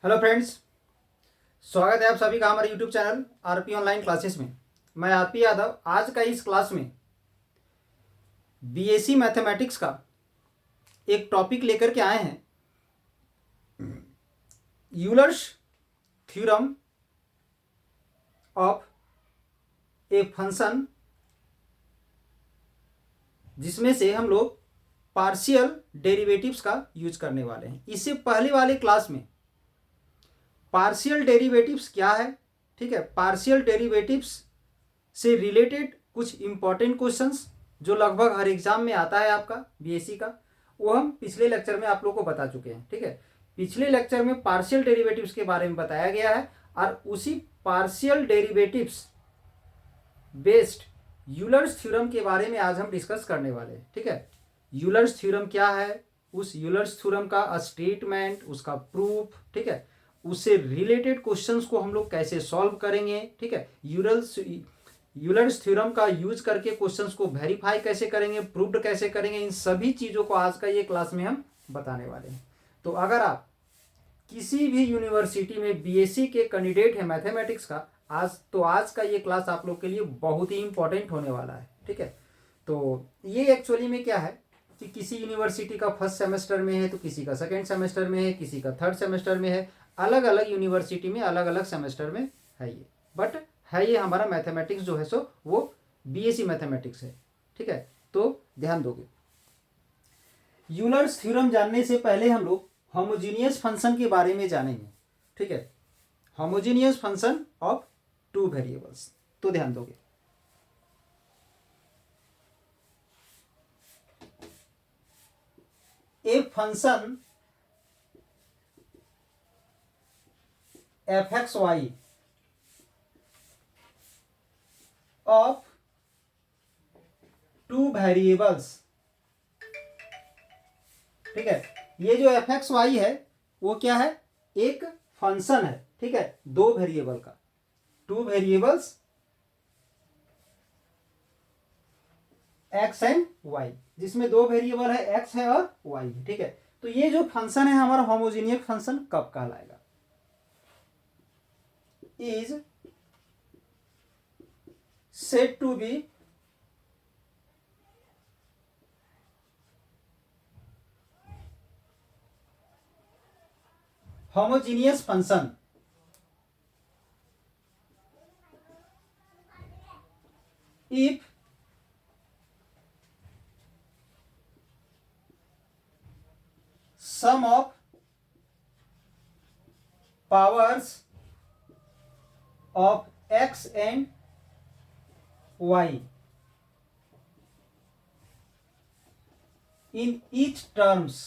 Hello friends, स्वागत है आप सभी का हमारे YouTube channel RP online classes में। मैं आरपी यादव आज का इस क्लास में बीएससी मैथमेटिक्स का एक टॉपिक लेकर के आए हैं, Euler's theorem of a function, जिसमें से हम लोग पार्शियल डेरिवेटिव्स का यूज करने वाले हैं। इससे पहले वाले क्लास में पार्शियल डेरिवेटिव्स क्या है, ठीक है, पार्शियल डेरिवेटिव्स से रिलेटेड कुछ इंपॉर्टेंट क्वेश्चंस जो लगभग हर एग्जाम में आता है आपका बीएससी का, वो हम पिछले लेक्चर में आप लोग को बता चुके हैं। ठीक है, पिछले लेक्चर में पार्शियल डेरिवेटिव्स के बारे में बताया गया है और उसी partial derivatives based Euler's theorem के बारे में आज हम डिस्कस करने वाले हैं। ठीक है, यूलर्स थ्योरम क्या है, उस यूलर्स थ्योरम का स्टेटमेंट, उसका प्रूफ, ठीक है, उससे रिलेटेड क्वेश्चंस को हम लोग कैसे सॉल्व करेंगे। ठीक है, यूलर्स थ्योरम का यूज करके क्वेश्चंस को वेरीफाई कैसे करेंगे, प्रूव्ड कैसे करेंगे, इन सभी चीज़ों को आज का ये क्लास में हम बताने वाले हैं। तो अगर आप किसी भी यूनिवर्सिटी में बीएससी के कैंडिडेट हैं मैथमेटिक्स का, आज का ये क्लास आप लोग के लिए बहुत ही इंपॉर्टेंट होने वाला है। ठीक है, तो ये एक्चुअली में क्या है कि किसी यूनिवर्सिटी का फर्स्ट सेमेस्टर में है तो किसी का सेकेंड सेमेस्टर में है, किसी का थर्ड सेमेस्टर में है, अलग अलग यूनिवर्सिटी में अलग अलग सेमेस्टर में है ये, बट है ये हमारा मैथमेटिक्स जो है सो वो बीएससी मैथमेटिक्स है। ठीक है, तो ध्यान दोगे। यूलर्स थ्योरम जानने से पहले हम लोग होमोजीनियस फंक्शन के बारे में जानेंगे। ठीक है, homogeneous function of two variables, तो ध्यान दोगे। A function f x y of two variables, ठीक है, ये जो एफ एक्स वाई है वो क्या है, एक फंक्शन है। ठीक है, दो वेरिएबल का, two variables x and y, जिसमें दो वेरिएबल है, एक्स है और वाई है। ठीक है, तो ये जो फंक्शन है हमारा होमोजीनियस फंक्शन कब कहलाएगा, is said to be homogeneous function if sum of powers of x and y in each terms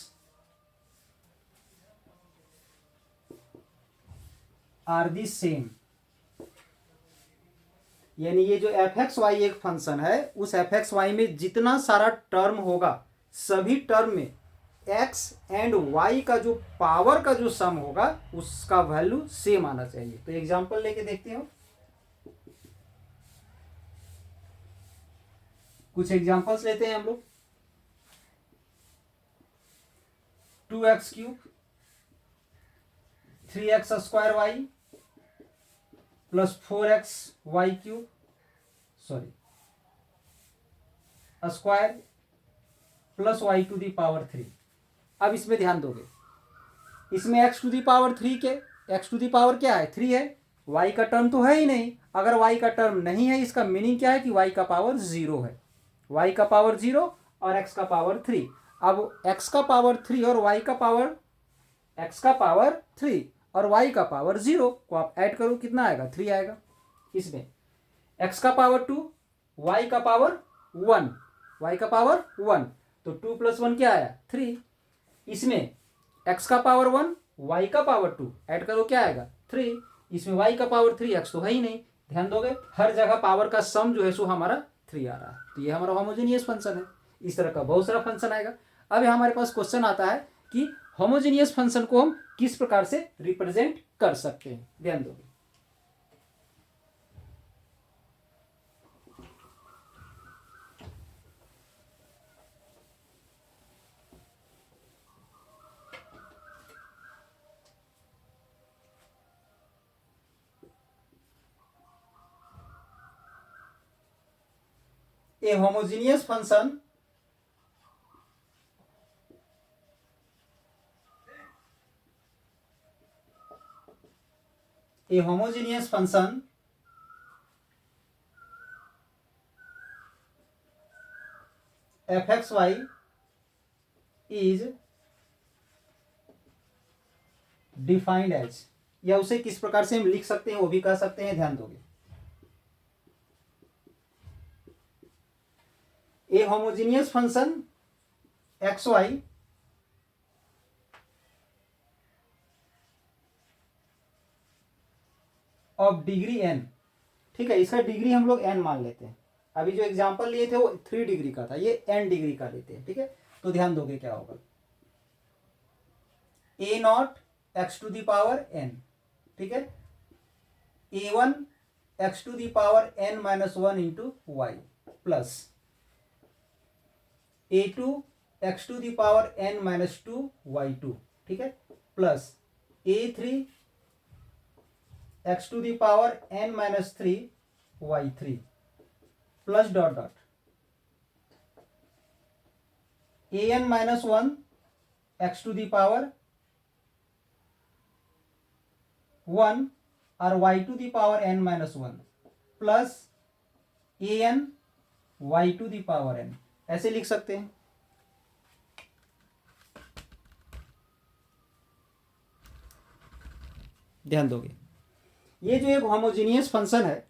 are the same. यानी ये जो एफ एक्स वाई एक फंक्शन है, उस एफ एक्स वाई में जितना सारा टर्म होगा, सभी टर्म में एक्स एंड वाई का जो पावर का जो सम होगा उसका वैल्यू सेम आना चाहिए। तो एग्जांपल लेके देखते हो, कुछ एग्जांपल्स लेते हैं हम लोग। 2x³ 3x² plus 4xy³ sorry square plus y⁻3। अब इसमें ध्यान दोगे, इसमें x⁻3 के x⁻ क्या है, 3 है, y का टर्म तो है ही नहीं। अगर y का टर्म नहीं है, इसका मीनिंग क्या है कि y का पावर 0 है, y का पावर 0 और x का पावर 3। अब x का पावर 3 और y का पावर, x का पावर 3 और y का पावर 0 को आप ऐड करो, कितना आएगा, 3 आएगा। इसमें x का पावर 2, y का पावर 1, y का पावर 1, तो 2 + 1 क्या आया, 3। इसमें x का पावर 1, y का पावर 2 ऐड करो, क्या आएगा, 3। इसमें y का पावर 3, x तो है ही नहीं। ध्यान दोगे, हर जगह पावर का सम जो है सो हमारा 3 आ रहा है, तो ये हमारा होमोजेनियस फंक्शन है। इस तरह का बहुत सारा फंक्शन आएगा। अब हमारे पास क्वेश्चन आता है कि होमोजेनियस फंक्शन को हम किस प्रकार से रिप्रेजेंट कर सकते हैं। ध्यान दोगे, a homogeneous function f x y is defined as, या उसे किस प्रकार से हम लिख सकते हैं वो भी कह सकते हैं, ध्यान दोगे। A homogeneous function x y of degree n, ठीक है, इसका डिग्री हम लोग एन मान लेते हैं। अभी जो एग्जांपल लिए थे वो 3 डिग्री का था, ये एन डिग्री का लेते हैं, ठीक है। तो ध्यान दोगे क्या होगा, a naught x to the power n, ठीक है, a one x to the power n minus one into y plus a two x to the power n minus two y two, ठीक है, plus a three x to the power n minus three y three plus dot dot a n minus one x to the power one और y to the power n minus one plus a n y to the power n, ऐसे लिख सकते हैं। ध्यान दोगे, ये जो एक होमोजीनियस फंक्शन है,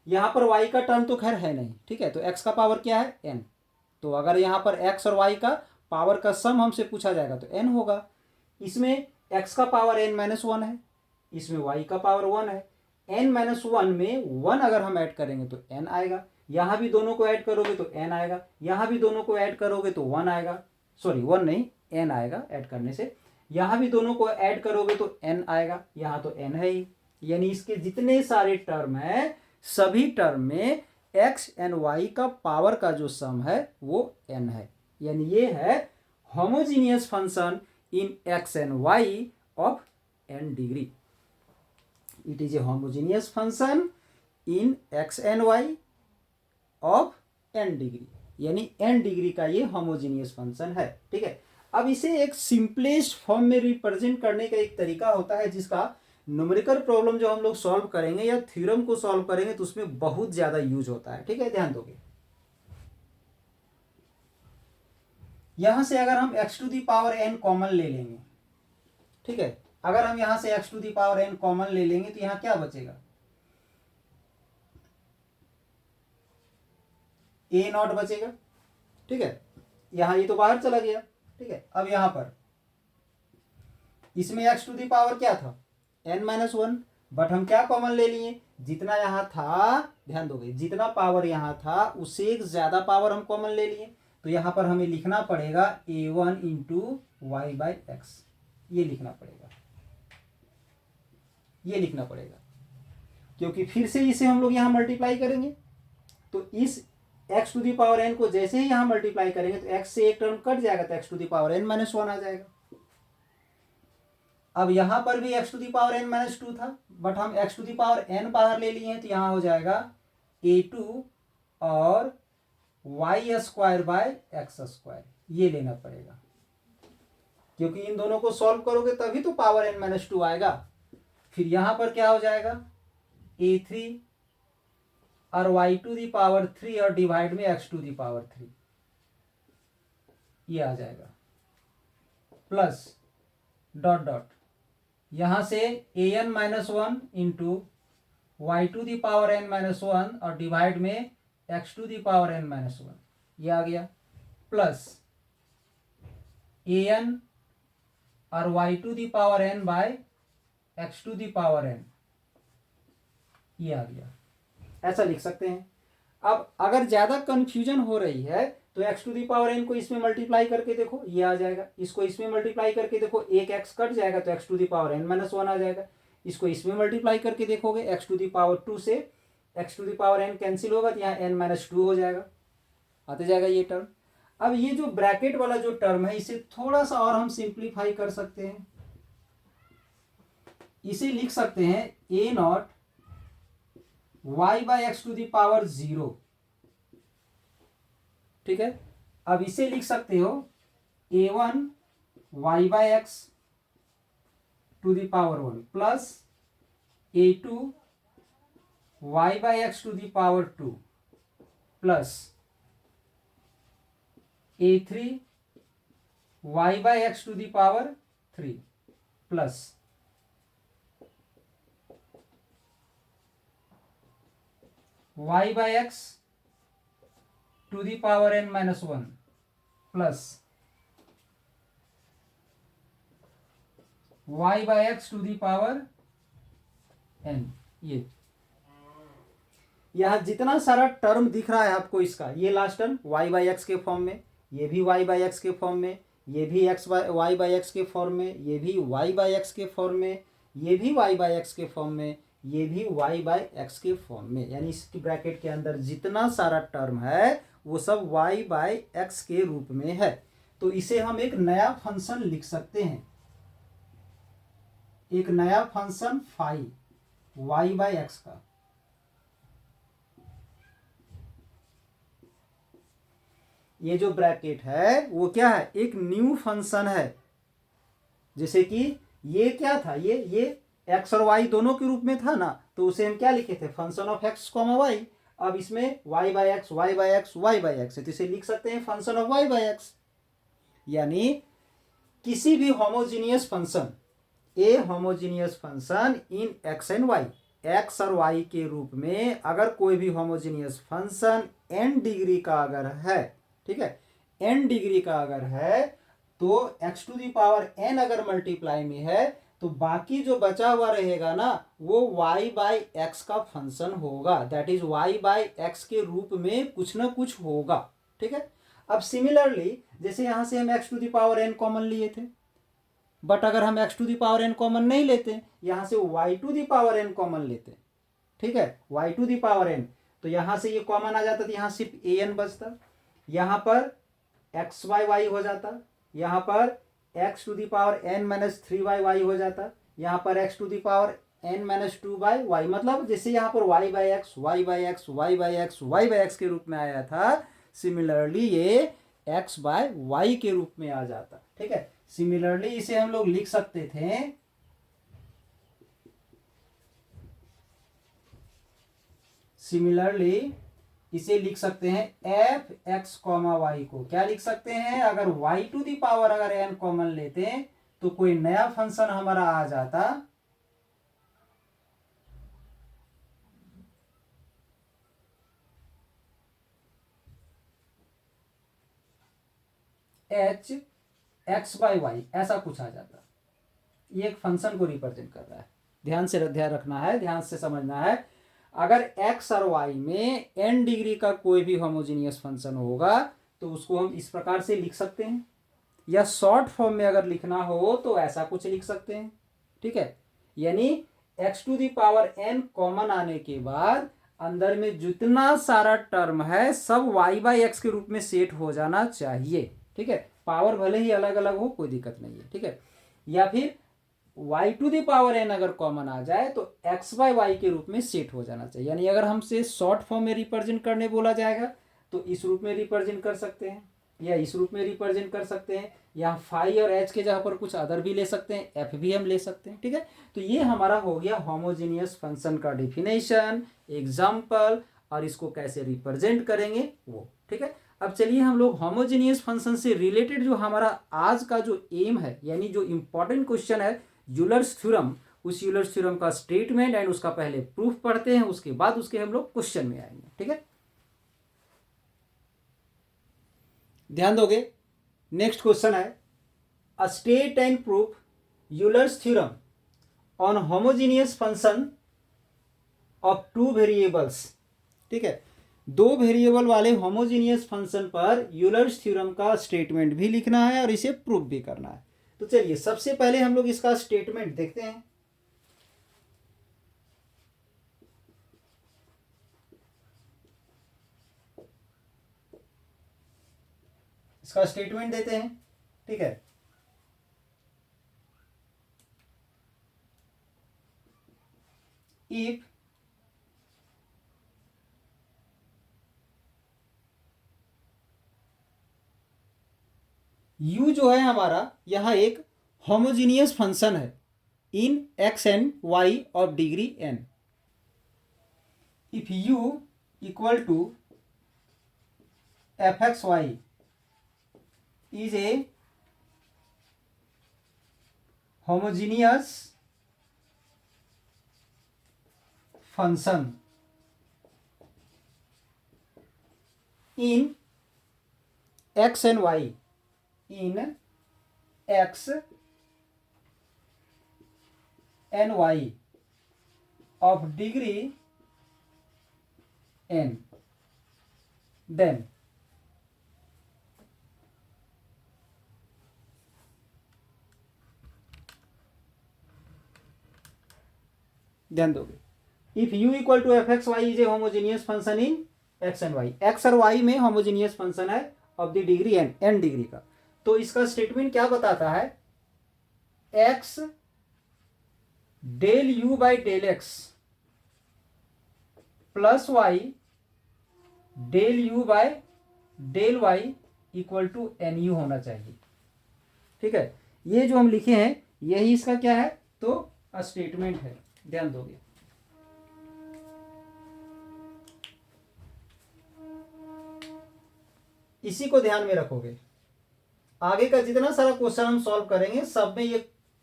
यहां पर y का टर्म तो खैर है नहीं, ठीक है, तो x का पावर क्या है n, तो अगर यहां पर x और y का पावर का सम हमसे पूछा जाएगा तो n होगा। इसमें x का पावर n माइनस वन है, इसमें y का पावर वन है, n माइनस वन में वन अगर हम ऐड करेंगे तो n आएगा, यहां भी दोनों को ऐड करोगे तो n आएगा, यहां भी दोनों को ऐड करोगे तो वन आएगा, सॉरी वन नहीं n आएगा ऐड करने से, यहां भी दोनों को ऐड करोगे तो n आएगा, यहां तो n है ही, यानी इसके जितने सारे टर्म है सभी टर्म में x एंड y का पावर का जो सम है वो n है, यानी ये है homogeneous function in x and y of n degree. It is a homogeneous function in x and y of n degree, यानी n डिग्री का ये होमोजीनियस फंक्शन है, ठीक है। अब इसे एक सिंपलेस्ट फॉर्म में रिप्रेजेंट करने का एक तरीका होता है जिसका न्यूमेरिकल प्रॉब्लम जो हम लोग सॉल्व करेंगे या थ्योरम को सॉल्व करेंगे तो उसमें बहुत ज्यादा यूज होता है, ठीक है, ध्यान दोगे। यहां से अगर हम x to the power n common ले लेंगे, ठीक है, अगर हम यहां से x to the power n common ले लेंगे तो यहां क्या बचेगा, a नॉट बचेगा, ठीक है, यहां ये तो बाहर चला गया, ठीक है। अब यहां पर इसमें x टू दी पावर क्या था n माइनस वन, बट हम क्या कॉमन ले लिए, जितना यहां था, ध्यान दोगे, जितना पावर यहां था उससे एक ज्यादा पावर हम कॉमन ले लिए, तो यहां पर हमें लिखना पड़ेगा a one into y by x, ये लिखना पड़ेगा, ये लिखना पड़ेगा, क्योंकि फिर से इसे हम लोग यहां मल्टीप्लाई करेंगे तो इस x to the power n को जैसे ही यहां मल्टीप्लाई करेंगे तो x से एक टर्म कट जाएगा तो x to the power n minus one आ जाएगा। अब यहां पर भी x to the power n minus two था, बट हम x to the power n बाहर ले लिए हैं तो यहां हो जाएगा a2 और y square by x square, ये लेना पड़ेगा, क्योंकि इन दोनों को सॉल्व करोगे तभी तो पावर n माइनस टू आएगा। फिर यहां पर क्या हो जाएगा a3 और y to the power three और डिवाइड में x to the power three, ये आ जाएगा, प्लस डॉट डॉट यहां से a n minus one into y to the power n minus one और डिवाइड में x to the power n minus one, ये आ गया, प्लस ए एन और y to the power n by x to the power n, ये आ गया, ऐसा लिख सकते हैं। अब अगर ज्यादा कंफ्यूजन हो रही है तो x to the power n को इसमें मल्टीप्लाई करके देखो, ये आ जाएगा, इसको इसमें मल्टीप्लाई करके देखो, एक x कट जाएगा तो x to the power n minus one आ जाएगा, इसको इसमें मल्टीप्लाई करके देखोगे x to the power two से x to the power n cancel होगा तो यहाँ n माइनस टू हो जाएगा, आते जाएगा ये टर्म। अब ये जो ब्रैकेट वाला जो टर्म है इसे थोड़ा सा और हम सिंप्लीफाई कर सकते हैं, इसे लिख सकते हैं a naught y by x to the power zero ठीक है। अब इसे लिख सकते हो a1 y/x to the power 1 plus a2 y/x to the power 2 plus a3 y/x to the power 3 plus y/x to the power n-1 plus y/x to the power n। यह जितना सारा टर्म दिख रहा है आपको इसका, ये लास्ट टर्म y/x के फॉर्म में, ये भी y/x के फॉर्म में, ये भी y/x के फॉर्म में, ये भी y/x के फॉर्म में, ये भी y/x के फॉर्म में, ये भी y/x के फॉर्म में, यानी इसकी ब्रैकेट के अंदर जितना सारा टर्म है वो सब y/x के रूप में है। तो इसे हम एक नया फंक्शन लिख सकते हैं, एक नया फंक्शन फाई y/x का। ये जो ब्रैकेट है वो क्या है, एक न्यू फंक्शन है। जैसे कि ये क्या था, ये एक्स और वाई दोनों के रूप में था ना, तो उसे हम क्या लिखे थे, function of x comma y. अब इसमें y/x y/x y/x है, तो इसे लिख सकते हैं फंक्शन ऑफ y/x। यानी किसी भी homogeneous function, a homogeneous function in x and y, x और वाई के रूप में अगर कोई भी होमोजीनियस फंक्शन n डिग्री का अगर है, ठीक है, n डिग्री का अगर है, तो x to the power n अगर मल्टीप्लाई में है तो बाकी जो बचा हुआ रहेगा ना वो y/x का फंक्शन होगा, दैट इज y/x के रूप में कुछ ना कुछ होगा। ठीक है। अब सिमिलरली जैसे यहां से हम x to the power n common लिए थे, बट अगर हम x to the power n common नहीं लेते, यहां से y to the power n common लेते, ठीक है, y to the power n, तो यहां से ये कॉमन आ जाता, तो यहां सिर्फ an बचता, यहां पर xy हो जाता, यहां पर x to the power n-3y हो जाता, यहां पर x to the power n-2y, मतलब जैसे यहां पर y/x y/x y/x y/x के रूप में आया था, सिमिलरली ये x/y के रूप में आ जाता। ठीक है। सिमिलरली इसे हम लोग लिख सकते थे इसे लिख सकते हैं एफ एक्स कॉमा वाई को क्या लिख सकते हैं, अगर y टू दी पावर अगर n कॉमन लेते हैं तो कोई नया फंक्शन हमारा आ जाता, एच एक्स बाई वाई, ऐसा कुछ आ जाता। ये एक फंक्शन को रिप्रेजेंट कर रहा है, ध्यान रखना है, ध्यान से समझना है। अगर x और y में n डिग्री का कोई भी होमोजीनियस फंक्शन होगा तो उसको हम इस प्रकार से लिख सकते हैं, या शॉर्ट फॉर्म में अगर लिखना हो तो ऐसा कुछ लिख सकते हैं। ठीक है। यानी x to the power n common आने के बाद अंदर में जितना सारा टर्म है सब y/x के रूप में सेट हो जाना चाहिए। ठीक है। पावर भले ही अलग अलग हो, कोई दिक्कत नहीं है। ठीक है। या फिर y to the power n अगर कॉमन आ जाए तो x/y के रूप में सेट हो जाना चाहिए। यानी अगर हमसे शॉर्ट फॉर्म में रिप्रेजेंट करने बोला जाएगा तो इस रूप में रिप्रेजेंट कर सकते हैं, या इस रूप में रिप्रेजेंट कर सकते हैं, या फाई और एच के जगह पर कुछ अदर भी ले सकते हैं, एफ भी हम ले सकते हैं। ठीक है। तो ये हमारा हो गया होमोजीनियस फंक्शन का डिफिनेशन, एग्जाम्पल, और इसको कैसे रिप्रेजेंट करेंगे वो। ठीक है। अब चलिए हम लोग होमोजीनियस फंक्शन से रिलेटेड जो हमारा आज का जो एम है, यानी जो इंपॉर्टेंट क्वेश्चन है यूलर्स थ्योरम, उस यूलर्स थ्योरम का स्टेटमेंट एंड उसका पहले प्रूफ पढ़ते हैं, उसके बाद उसके हम लोग क्वेश्चन में आएंगे। ठीक है। ध्यान दोगे। नेक्स्ट क्वेश्चन है a state and proof Euler's theorem on homogeneous function of two variables. ठीक है। दो वेरिएबल वाले होमोजीनियस फंक्शन पर यूलर्स थ्योरम का स्टेटमेंट भी लिखना है और इसे प्रूफ भी करना है। तो चलिए सबसे पहले हम लोग इसका स्टेटमेंट देखते हैं। इसका स्टेटमेंट देते हैं। ठीक है। इफ u जो है हमारा यहाँ एक होमोजीनियस फंक्शन है in x and y of degree n. If u equal to fxy is a homogeneous function in x and y, in x and y of degree n, then ध्यान दोगे if u equal to f x y is a homogeneous function in x and y, x और y में homogeneous function है of the degree n degree का. तो इसका statement क्या बताता है, x del u by del x plus y del u by del y equal to n u होना चाहिए. ठीक है, ये जो हम लिखे हैं यही इसका क्या है, तो स्टेटमेंट है. ध्यान दोगे इसी को ध्यान में रखोगे, आगे का जितना सारा क्वेश्चन हम सॉल्व करेंगे सब में ये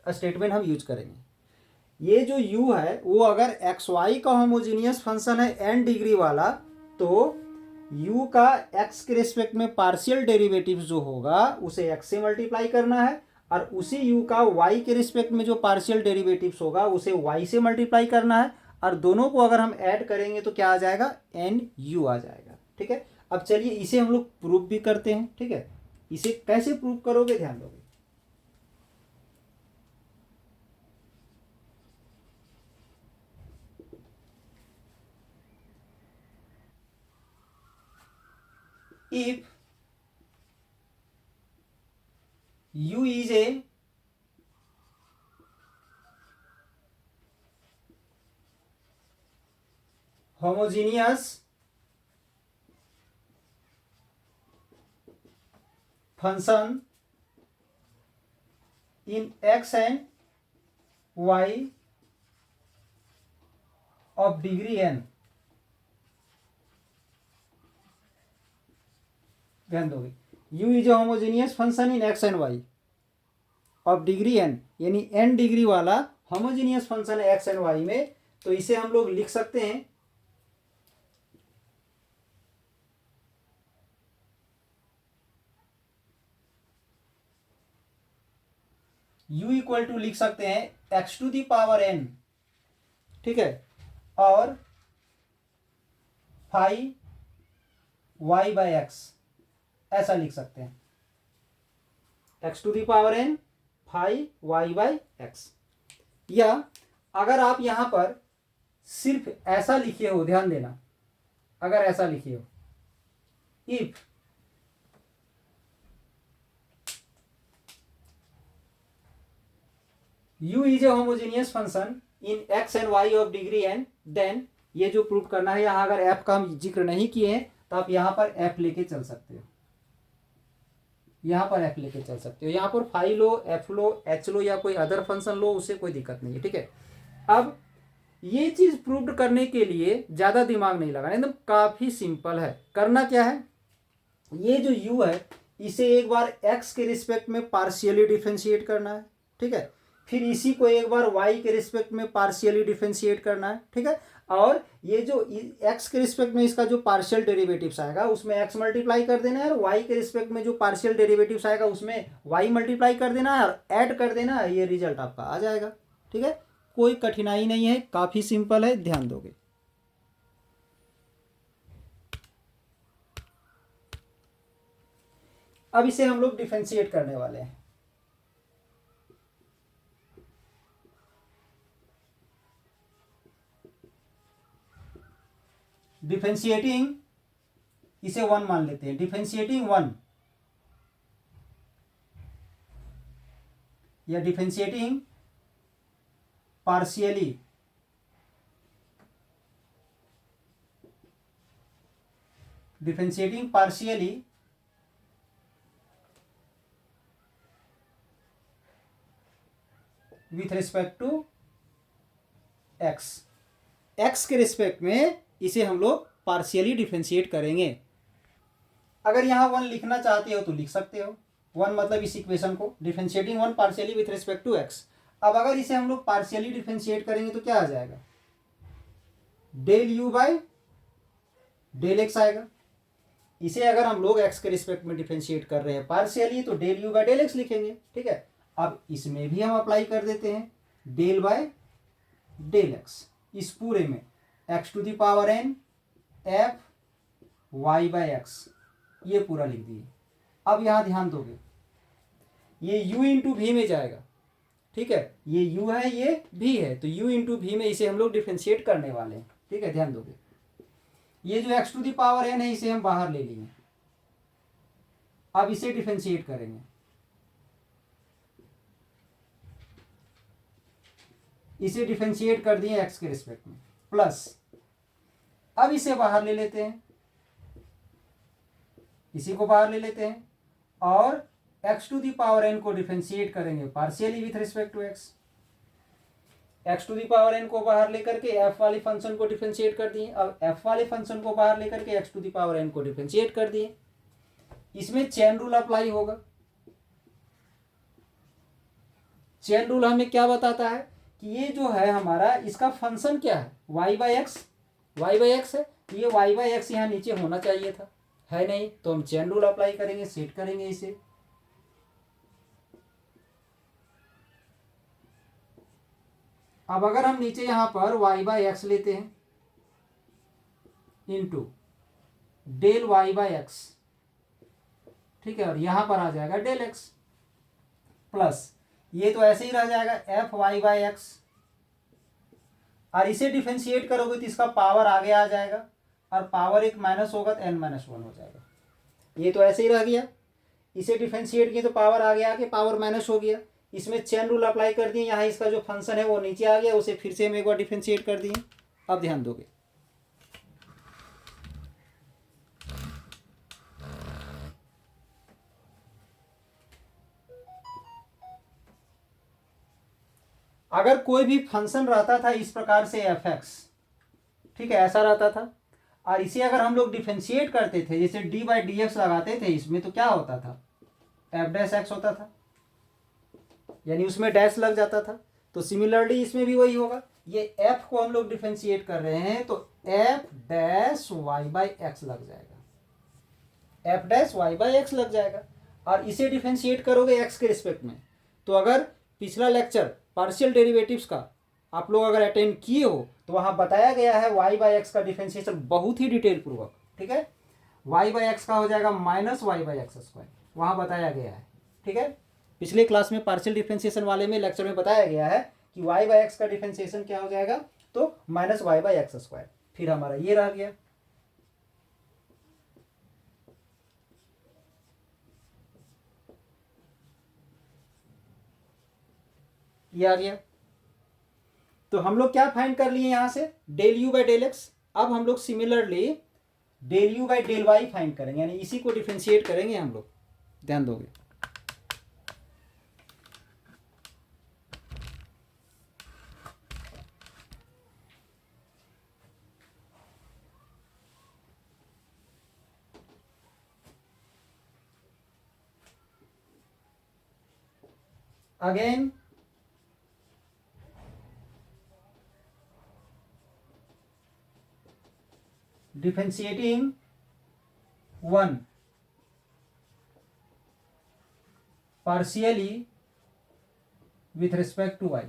स्टेटमेंट हम यूज करेंगे. ये जो u है वो अगर एक्स वाई का होमोजीनियस फंक्शन है n डिग्री वाला, तो u का x के रिस्पेक्ट में पार्शियल डेरिवेटिव जो होगा उसे x से मल्टीप्लाई करना है, और उसी u का y के रिस्पेक्ट में जो पार्शियल डेरिवेटिव्स होगा उसे y से मल्टीप्लाई करना है, और दोनों को अगर हम ऐड करेंगे तो क्या आ जाएगा, एन यू आ जाएगा. ठीक है, अब चलिए इसे हम लोग प्रूफ भी करते हैं. ठीक है, इसे कैसे प्रूफ करोगे ध्यान दोगे. if u is a homogeneous function in x and y of degree n, ध्यान दोगे u is a homogeneous function in x and y of degree n, यानी n डिग्री वाला होमोजीनियस फंक्शन है एक्स एंड वाई में. तो इसे हम लोग लिख सकते हैं u इक्वल टू लिख सकते हैं x to the power n. ठीक है, और फाई y बाय एक्स ऐसा लिख सकते हैं, x to the power n phi y by x. या अगर आप यहां पर सिर्फ ऐसा लिखे हो, ध्यान देना, अगर ऐसा लिखे हो, if u is a homogeneous function in x and y of degree n, then ये जो प्रूव करना है, यहां अगर f का हम जिक्र नहीं किए हैं तो आप यहां पर f लेके चल सकते हो, यहां पर f लेके चल सकते हो. यहां पर फाई लो, f लो, h लो, या कोई अदर फंक्शन लो, उससे कोई दिक्कत नहीं है. ठीक है, अब ये चीज प्रूव करने के लिए ज्यादा दिमाग नहीं लगाना, एकदम काफी सिंपल है. करना क्या है, ये जो u है इसे एक बार x के रिस्पेक्ट में पार्शियली डिफरेंशिएट करना है. ठीक है, फिर इसी को एक बार y के रिस्पेक्ट में पार्शियली डिफरेंशिएट करना है. ठीक है, और ये जो x के रिस्पेक्ट में इसका जो पार्शियल डेरिवेटिव्स आएगा उसमें x मल्टीप्लाई कर देना है, और y के रिस्पेक्ट में जो पार्शियल डेरिवेटिव्स आएगा उसमें y मल्टीप्लाई कर देना है और ऐड कर देना है, ये रिजल्ट आपका आ जाएगा. ठीक है, कोई कठिनाई नहीं है, काफी सिंपल है, ध्यान दोगे. अब इसे हम लोग डिफरेंशिएट करने वाले हैं. डिफरेंशिएटिंग इसे 1 मान लेते हैं, डिफरेंशिएटिंग 1 या differentiating partially with respect to x, x के रिस्पेक्ट में इसे हम लोग पार्शियली डिफरेंशिएट करेंगे। अगर यहाँ वन लिखना चाहते हो तो लिख सकते हो, वन मतलब इस इक्वेशन को differentiating one partially with respect to x. अब अगर इसे हम लोग पार्शियली डिफरेंशिएट करेंगे तो क्या आ जाएगा, del u by del x आएगा। इसे अगर हम लोग एक्स के रिस्पेक्ट में डिफरेंशिएट कर रहे हैं पार्शियली तो del u by del x लिखेंगे, ठीक है। अब इसमें भी हम अप्लाई कर देते हैं डेल बाय डेल एक्स, इस पूरे में x to the power n f y by x, ये पूरा लिख दिए। अब यहां ध्यान दोगे ये u इंटू भी में जाएगा, ठीक है, ये u है ये भी है, तो u इंटू भी में इसे हम लोग डिफरेंशिएट करने वाले हैं, ठीक है, ध्यान दोगे। ये जो x to the power n है इसे हम बाहर ले लिए, अब इसे डिफरेंशिएट करेंगे, इसे डिफरेंशिएट कर दिए x के रिस्पेक्ट में, प्लस अब इसे बाहर ले लेते हैं, इसी को बाहर ले लेते हैं और x to the power n को डिफरेंशिएट करेंगे partially with respect to x, x to the power n को बाहर लेकर के f वाले फंक्शन को डिफरेंशिएट कर दिए। अब f वाले फंक्शन को बाहर लेकर के x to the power n को डिफरेंशिएट कर दिए। इसमें चेन रूल अप्लाई होगा। चेन रूल हमें क्या बताता है कि ये जो है हमारा इसका फंक्शन क्या है, y by x, y by x है, ये y बाई एक्स यहाँ नीचे होना चाहिए था, है नहीं, तो हम चेन रूल अप्लाई करेंगे, सेट करेंगे इसे। अब अगर हम नीचे यहां पर y बाई एक्स लेते हैं into del y by x, ठीक है, और यहां पर आ जाएगा डेल x प्लस ये तो ऐसे ही रह जाएगा एफ वाई बाई एक्स, और इसे डिफरेंशिएट करोगे तो इसका पावर आगे आ जाएगा और पावर एक माइनस होगा तो n माइनस वन हो जाएगा। ये तो ऐसे ही रह गया, इसे डिफरेंशिएट किए तो पावर आगे आके पावर माइनस हो गया। इसमें चेन रूल अप्लाई कर दिए, यहाँ इसका जो फंक्शन है वो नीचे आ गया, उसे फिर से हम एक बार डिफरेंशिएट कर दिए। अब ध्यान दोगे अगर कोई भी फंक्शन रहता था इस प्रकार से एफ एक्स, ठीक है, ऐसा रहता था, और इसे अगर हम लोग डिफरेंशिएट करते थे जैसे डी बाई डी एक्स लगाते थे इसमें, तो क्या होता था, एफ डैश एक्स होता था, यानी उसमें डैश लग जाता था। तो सिमिलरली इसमें भी वही होगा, ये एफ को हम लोग डिफरेंशिएट कर रहे हैं तो f dash y by x लग जाएगा, f dash y by x लग जाएगा, और इसे डिफरेंशिएट करोगे एक्स के रिस्पेक्ट में। तो अगर पिछला लेक्चर पार्शियल डेरिवेटिव्स का आप लोग अगर अटेंड किए हो तो वहां बताया गया है वाई बाई एक्स का डिफरेंशिएशन बहुत ही डिटेल पूर्वक, ठीक है, वाई बाई एक्स का हो जाएगा minus y by x square, वहां बताया गया है, ठीक है। पिछले क्लास में पार्शियल डिफरेंशिएशन वाले में लेक्चर में बताया गया है कि वाई बाई एक्स का डिफरेंशिएशन क्या हो जाएगा, तो minus y by x square, फिर हमारा ये रह गया। ये आ गया, तो हम लोग क्या फाइंड कर लिए यहां से, del u by del x. अब हम लोग similarly del u by del y find करेंगे, यानी इसी को डिफरेंशिएट करेंगे हम लोग, ध्यान दोगे। Again differentiating one partially with respect to y.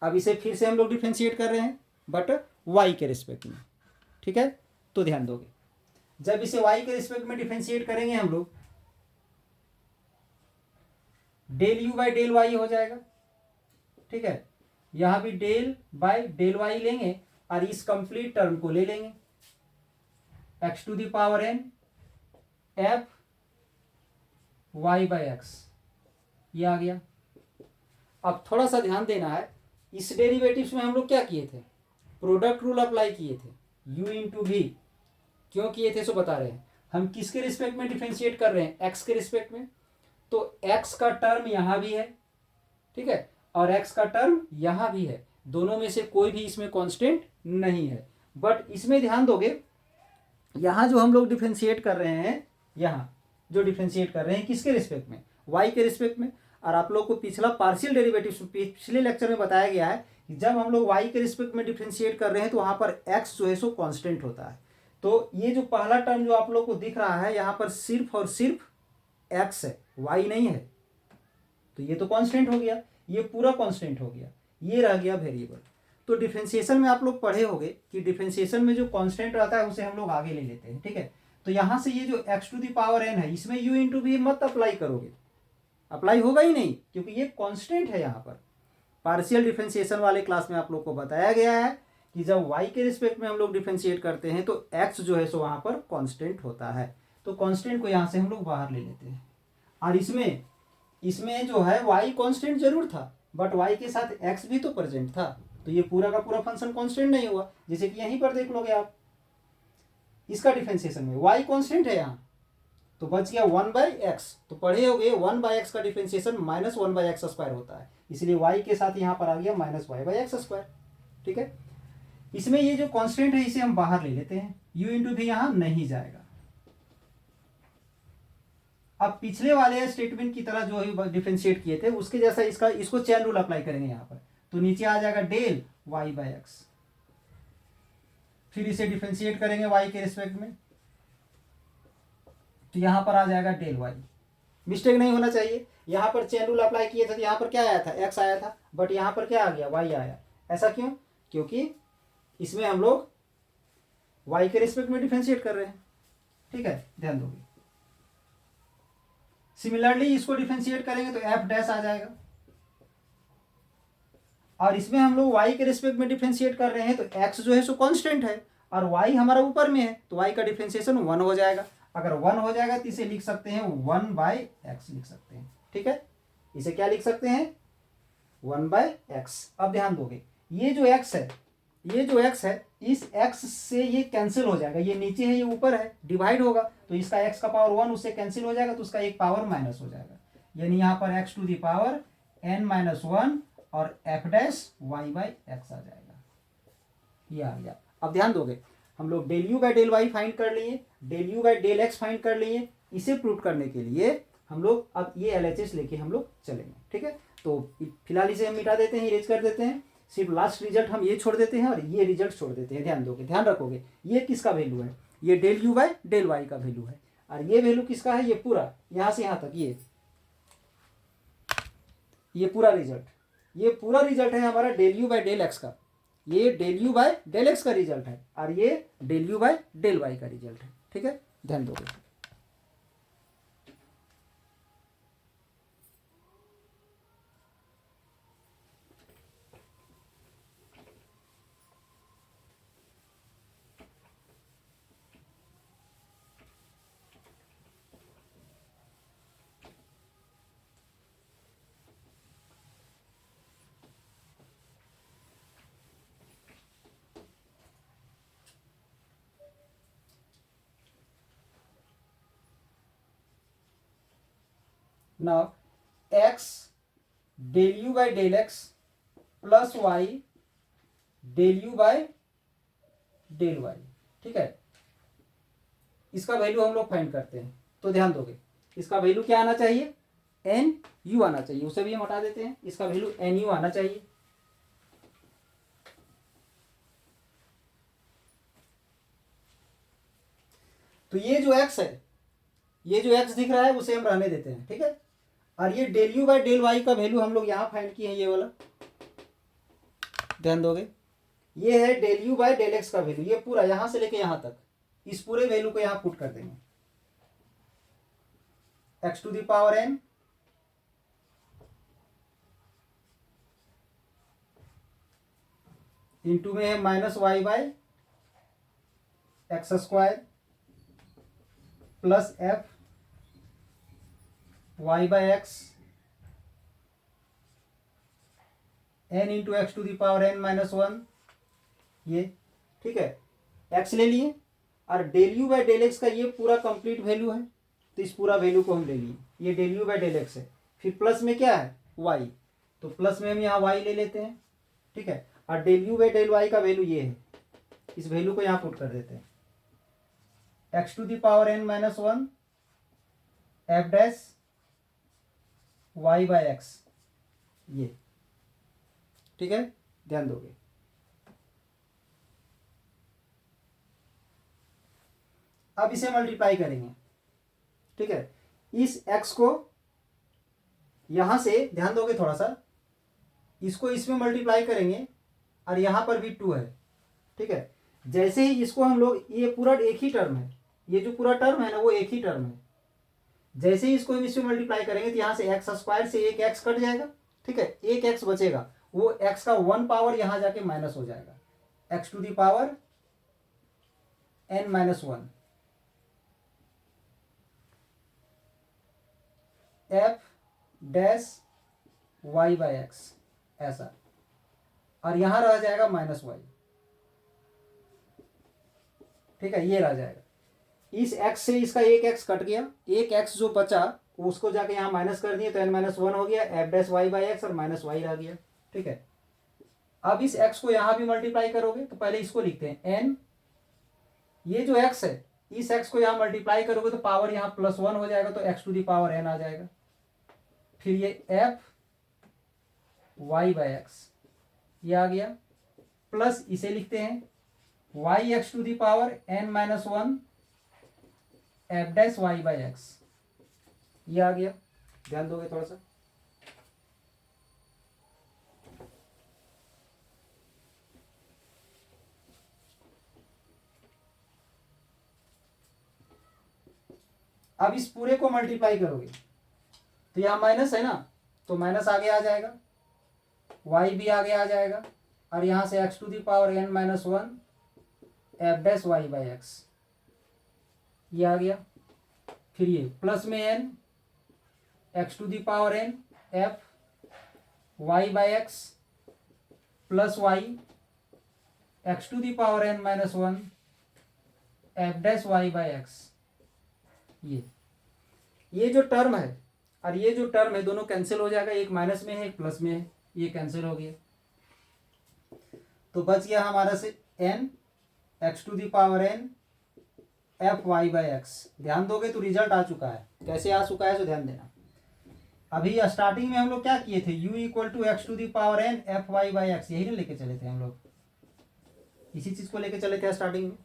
अब इसे फिर से हम लोग डिफरेंशिएट कर रहे हैं बट वाई के रिस्पेक्ट में, ठीक है। तो ध्यान दोगे जब इसे वाई के रिस्पेक्ट में डिफरेंशिएट करेंगे हम लोग, del u by del y हो जाएगा, ठीक है, यहां भी डेल बाई डेल वाई लेंगे और इस कंप्लीट टर्म को ले लेंगे, x to the power n f y by x, ये आ गया। अब थोड़ा सा ध्यान देना है, इस डेरिवेटिव्स में हम लोग क्या किए थे, प्रोडक्ट रूल अप्लाई किए थे, u इंटू भी क्यों किए थे सो बता रहे हैं। हम किसके रिस्पेक्ट में डिफरेंशिएट कर रहे हैं, x के रिस्पेक्ट में, तो x का टर्म यहां भी है, ठीक है, और x का टर्म यहाँ भी है, दोनों में से कोई भी इसमें कांस्टेंट नहीं है। बट इसमें ध्यान दोगे, यहाँ जो हम लोग डिफ्रेंशिएट कर रहे हैं, यहाँ जो डिफ्रेंशिएट कर रहे हैं किसके रिस्पेक्ट में, y के रिस्पेक्ट में। और आप लोग को पिछला पार्शियल डेरिवेटिव पिछले लेक्चर में बताया गया है कि जब हम लोग y के रिस्पेक्ट में डिफ्रेंशिएट कर रहे हैं तो वहाँ पर x जो है सो कांस्टेंट होता है। तो ये जो पहला टर्म जो आप लोग को दिख रहा है यहाँ पर सिर्फ और सिर्फ x है, y नहीं है, तो ये तो कांस्टेंट हो गया, ये पूरा कांस्टेंट हो गया, ये रह गया वेरिएबल। तो डिफरेंशिएशन में आप लोग पढ़े होंगे कि डिफरेंशिएशन में जो कांस्टेंट रहता है उसे हम लोग आगे ले लेते हैं, ठीक है। तो यहाँ से ये जो x⁴n है इसमें u इंटू भी मत अप्लाई करोगे, अप्लाई होगा ही नहीं, क्योंकि ये कांस्टेंट है। यहाँ पर पार्शियल डिफरेंशिएशन वाले क्लास में आप लोग को बताया गया है कि जब y के रिस्पेक्ट में हम लोग डिफरेंशिएट करते हैं तो x जो है सो वहाँ पर कांस्टेंट होता है। तो कांस्टेंट को यहाँ से हम लोग बाहर ले लेते हैं। और इसमें जो है y कांस्टेंट जरूर था, बट y के साथ x भी तो प्रेजेंट था, तो ये पूरा का पूरा फंक्शन कांस्टेंट नहीं हुआ। जैसे कि यहीं पर देख लोगे आप, इसका डिफरेंशिएशन में y कांस्टेंट है यहाँ, तो बच गया 1/x। तो पढ़े होगे 1/x का डिफरेंशिएशन -1/x² होता है, इसलिए y के साथ यहाँ पर आ गया -y/x², ठीक है। इसमें ये जो कांस्टेंट है इसे हम बाहर ले लेते हैं, u इंटू भी यहाँ नहीं जाएगा। अब पिछले वाले स्टेटमेंट की तरह जो डिफरेंशिएट किए थे उसके जैसा इसको चेन रूल अप्लाई करेंगे यहाँ पर, तो नीचे आ जाएगा डेल y/x। फिर इसे डिफरेंशिएट करेंगे y के रिस्पेक्ट में, तो यहाँ पर आ जाएगा डेल y। मिस्टेक नहीं होना चाहिए, यहाँ पर चेन रूल अप्लाई किए थे तो यहाँ पर क्या आया था, x आया था, बट यहाँ पर क्या आ गया, y आया। ऐसा क्यों, क्योंकि इसमें हम लोग y के रिस्पेक्ट में डिफरेंशिएट कर रहे हैं, ठीक है, ध्यान दोगे। सिमिलरली इसको डिफरेंशिएट करेंगे तो f' आ जाएगा, और इसमें हम लोग y के रिस्पेक्ट में डिफरेंशिएट कर रहे हैं तो x जो है सो कांस्टेंट है और y हमारा ऊपर में है, तो y का डिफरेंशिएशन 1 हो जाएगा। अगर 1 हो जाएगा तो इसे लिख सकते हैं 1/x लिख सकते हैं, ठीक है। इसे क्या लिख सकते हैं, 1/x। अब ध्यान दोगे, ये जो x है इस x से ये कैंसिल हो जाएगा, ये नीचे है ये ऊपर है, डिवाइड होगा तो इसका x का पावर 1 उससे कैंसिल हो जाएगा, तो उसका एक पावर माइनस हो जाएगा, यानी यहाँ पर x⁴n−1 और f'(y/x) आ जाएगा, ये आ गया। अब ध्यान दोगे, हम लोग del u by del y find कर लिए, del u by del x find कर लिए। इसे प्रूव करने के लिए हम लोग अब ये LHS लेके हम लोग चलेंगे, ठीक है। तो फिलहाल इसे हम मिटा देते हैं, इरेज कर देते हैं, सिर्फ लास्ट रिजल्ट हम ये छोड़ देते हैं और ये रिजल्ट छोड़ देते हैं। ध्यान दोगे, ध्यान रखोगे, ये किसका वैल्यू है, ये del u by del y का वैल्यू है, और ये वैल्यू किसका है, ये पूरा यहाँ से यहाँ तक, ये पूरा रिजल्ट है हमारा del u by del x का, ये del u by del x का रिजल्ट है और ये del u by del y का रिजल्ट है, ठीक है, ध्यान दोगे। Now x del u by del x plus y del u by del y, ठीक है, इसका वैल्यू हम लोग फाइंड करते हैं। तो ध्यान दोगे, इसका वैल्यू क्या आना चाहिए, nu आना चाहिए, उसे भी हम हटा देते हैं, इसका वैल्यू nu आना चाहिए। तो ये जो x है, ये जो x दिख रहा है उसे हम रहने देते हैं, ठीक है। और ये del u by del y का वैल्यू हम लोग यहाँ फाइंड किए हैं, ये वाला ध्यान दोगे, ये है del u by del x का वैल्यू, ये पूरा यहाँ से लेके यहाँ तक, इस पूरे वैल्यू को यहाँ पुट कर देंगे, x⁴n इंटू में है -y/x² plus f(y/x) n into x⁴n−1, ये ठीक है, x ले लिए और del u by del x का ये पूरा कंप्लीट वैल्यू है, तो इस पूरा वैल्यू को हम ले लिए, ये del u by del x है, फिर प्लस में क्या है y, तो प्लस में हम यहाँ y ले लेते हैं, ठीक है। और del u by del y का वैल्यू ये है, इस वैल्यू को यहाँ पुट कर देते हैं, x to the power n minus one f dash y by x, ये ठीक है, ध्यान दोगे। अब इसे मल्टीप्लाई करेंगे, ठीक है। इस x को यहां से ध्यान दोगे थोड़ा सा, इसको इसमें मल्टीप्लाई करेंगे और यहां पर भी 2 है, ठीक है। जैसे ही इसको हम लोग, ये पूरा एक ही टर्म है, ये जो पूरा टर्म है ना वो एक ही टर्म है। जैसे ही इसको हम इसमें मल्टीप्लाई करेंगे तो यहां से एक्स स्क्वायर से एक एक्स कट जाएगा, ठीक है, एक एक्स बचेगा, वो एक्स का 1 पावर यहां जाके माइनस हो जाएगा, x to the power n minus one f dash y by x, ऐसा, और यहां रह जाएगा माइनस वाई, ठीक है, ये रह जाएगा। इस x से इसका एक x कट गया, एक x जो बचा उसको जाके यहाँ माइनस कर दिए तो n माइनस वन हो गया, f dash y by x और माइनस वाई रह गया, ठीक है। अब इस x को यहाँ भी मल्टीप्लाई करोगे तो पहले इसको लिखते हैं n, ये जो x है इस x को यहाँ मल्टीप्लाई करोगे तो पावर यहाँ प्लस वन हो जाएगा, तो x to the power n आ जाएगा। फिर ये f y बाई एक्स, ये आ गया, प्लस इसे लिखते हैं y x to the power n minus one f dash y by x, ये आ गया, ध्यान दोगे थोड़ा सा। अब इस पूरे को मल्टीप्लाई करोगे तो यहां माइनस है ना, तो माइनस आगे आ जाएगा, y भी आगे आ जाएगा, और यहां से x to the power n minus one f dash y by x, ये आ गया। फिर ये प्लस में n x to the power n f y by x plus y x to the power n minus one f dash y by x, ये जो term है और ये जो टर्म है दोनों कैंसिल हो जाएगा, एक माइनस में है एक प्लस में है, ये कैंसिल हो गया, तो बच गया हमारा से n x to the power n f y by x. ध्यान दोगे तो रिजल्ट आ चुका है, कैसे आ चुका है तो ध्यान देना। अभी स्टार्टिंग में हम लोग क्या किए थे, u equal to x to the power n f y by x, यही ना लेके चले थे हम लोग, इसी चीज को लेके चले थे स्टार्टिंग में,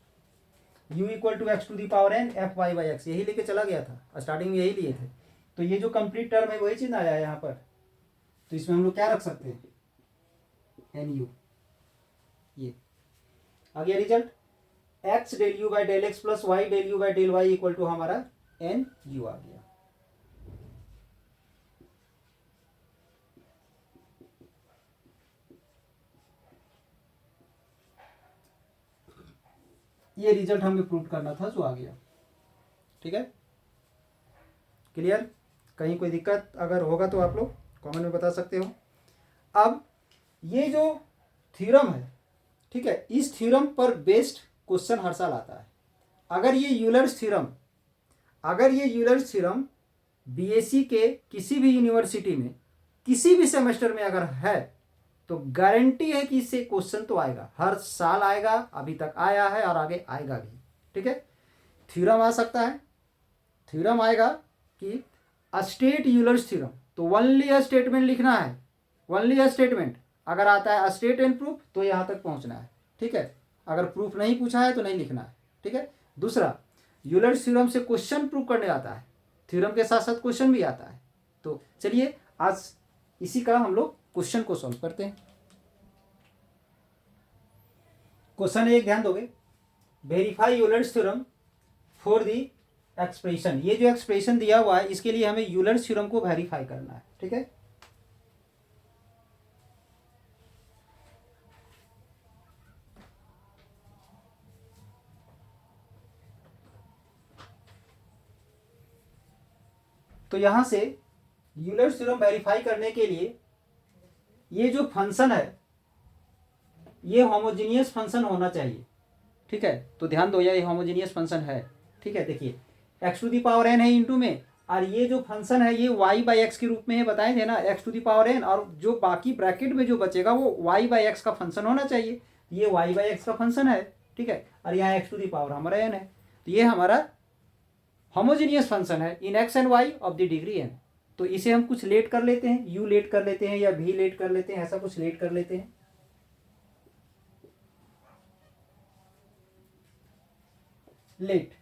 u equal to x to the power n f y by x, यही लेके चला गया था, स्टार्टिंग में यही लिए थे। तो ये जो कंप्लीट टर्म है वही चीज आया है यहाँ पर, तो इसमें हम लोग क्या रख सकते हैं, एन यू, ये आ गया result, x del u by del x plus y del u by del y equal to हमारा एन यू आ गया। ये रिजल्ट हमें प्रूव करना था जो आ गया, ठीक है, क्लियर। कहीं कोई दिक्कत अगर होगा तो आप लोग कमेंट में बता सकते हो। अब ये जो थ्योरम है, ठीक है, इस थ्योरम पर बेस्ड क्वेश्चन हर साल आता है। अगर ये यूलर्स थ्योरम बीएससी के किसी भी यूनिवर्सिटी में किसी भी सेमेस्टर में अगर है तो गारंटी है कि इससे क्वेश्चन तो आएगा, हर साल आएगा, अभी तक आया है और आगे आएगा भी, ठीक है। थ्योरम आ सकता है, थ्योरम आएगा कि स्टेट यूलर्स थ्योरम, तो ओनली अ स्टेटमेंट लिखना है, ओनली अ स्टेटमेंट, अगर आता है स्टेट एंड प्रूफ तो यहाँ तक पहुँचना है, ठीक है। अगर प्रूफ नहीं पूछा है तो नहीं लिखना है, ठीक है। दूसरा, यूलर्स थ्योरम से क्वेश्चन प्रूव करने आता है, थ्योरम के साथ साथ क्वेश्चन भी आता है। तो चलिए आज इसी का हम लोग क्वेश्चन को सॉल्व करते हैं। क्वेश्चन एक ध्यान दोगे, verify Euler's theorem for the expression, ये जो एक्सप्रेशन दिया हुआ है इसके लिए हमें यूलर्स थ्योरम को वेरीफाई करना है, ठीक है। तो यहां से यूलर्स थ्योरम वेरीफाई करने के लिए ये जो फंक्शन है ये होमोजीनियस फंक्शन होना चाहिए, ठीक है। तो ध्यान दो, ये होमोजीनियस फंक्शन है, ठीक है। देखिए x to the power n है इंटू में, और ये जो फंक्शन है ये y बाई एक्स के रूप में है, बताए थे ना, x to the power n, और जो बाकी ब्रैकेट में जो बचेगा वो y बाई एक्स का फंक्शन होना चाहिए। ये y बाई एक्स का फंक्शन है, ठीक है, और यहाँ x टू द पावर हमारा n है, तो ये हमारा होमोजीनियस फंक्शन है इन x and y of the degree n। तो इसे हम कुछ लेट कर लेते हैं, u लेट कर लेते हैं या v लेट कर लेते हैं, ऐसा कुछ लेट कर लेते हैं। Let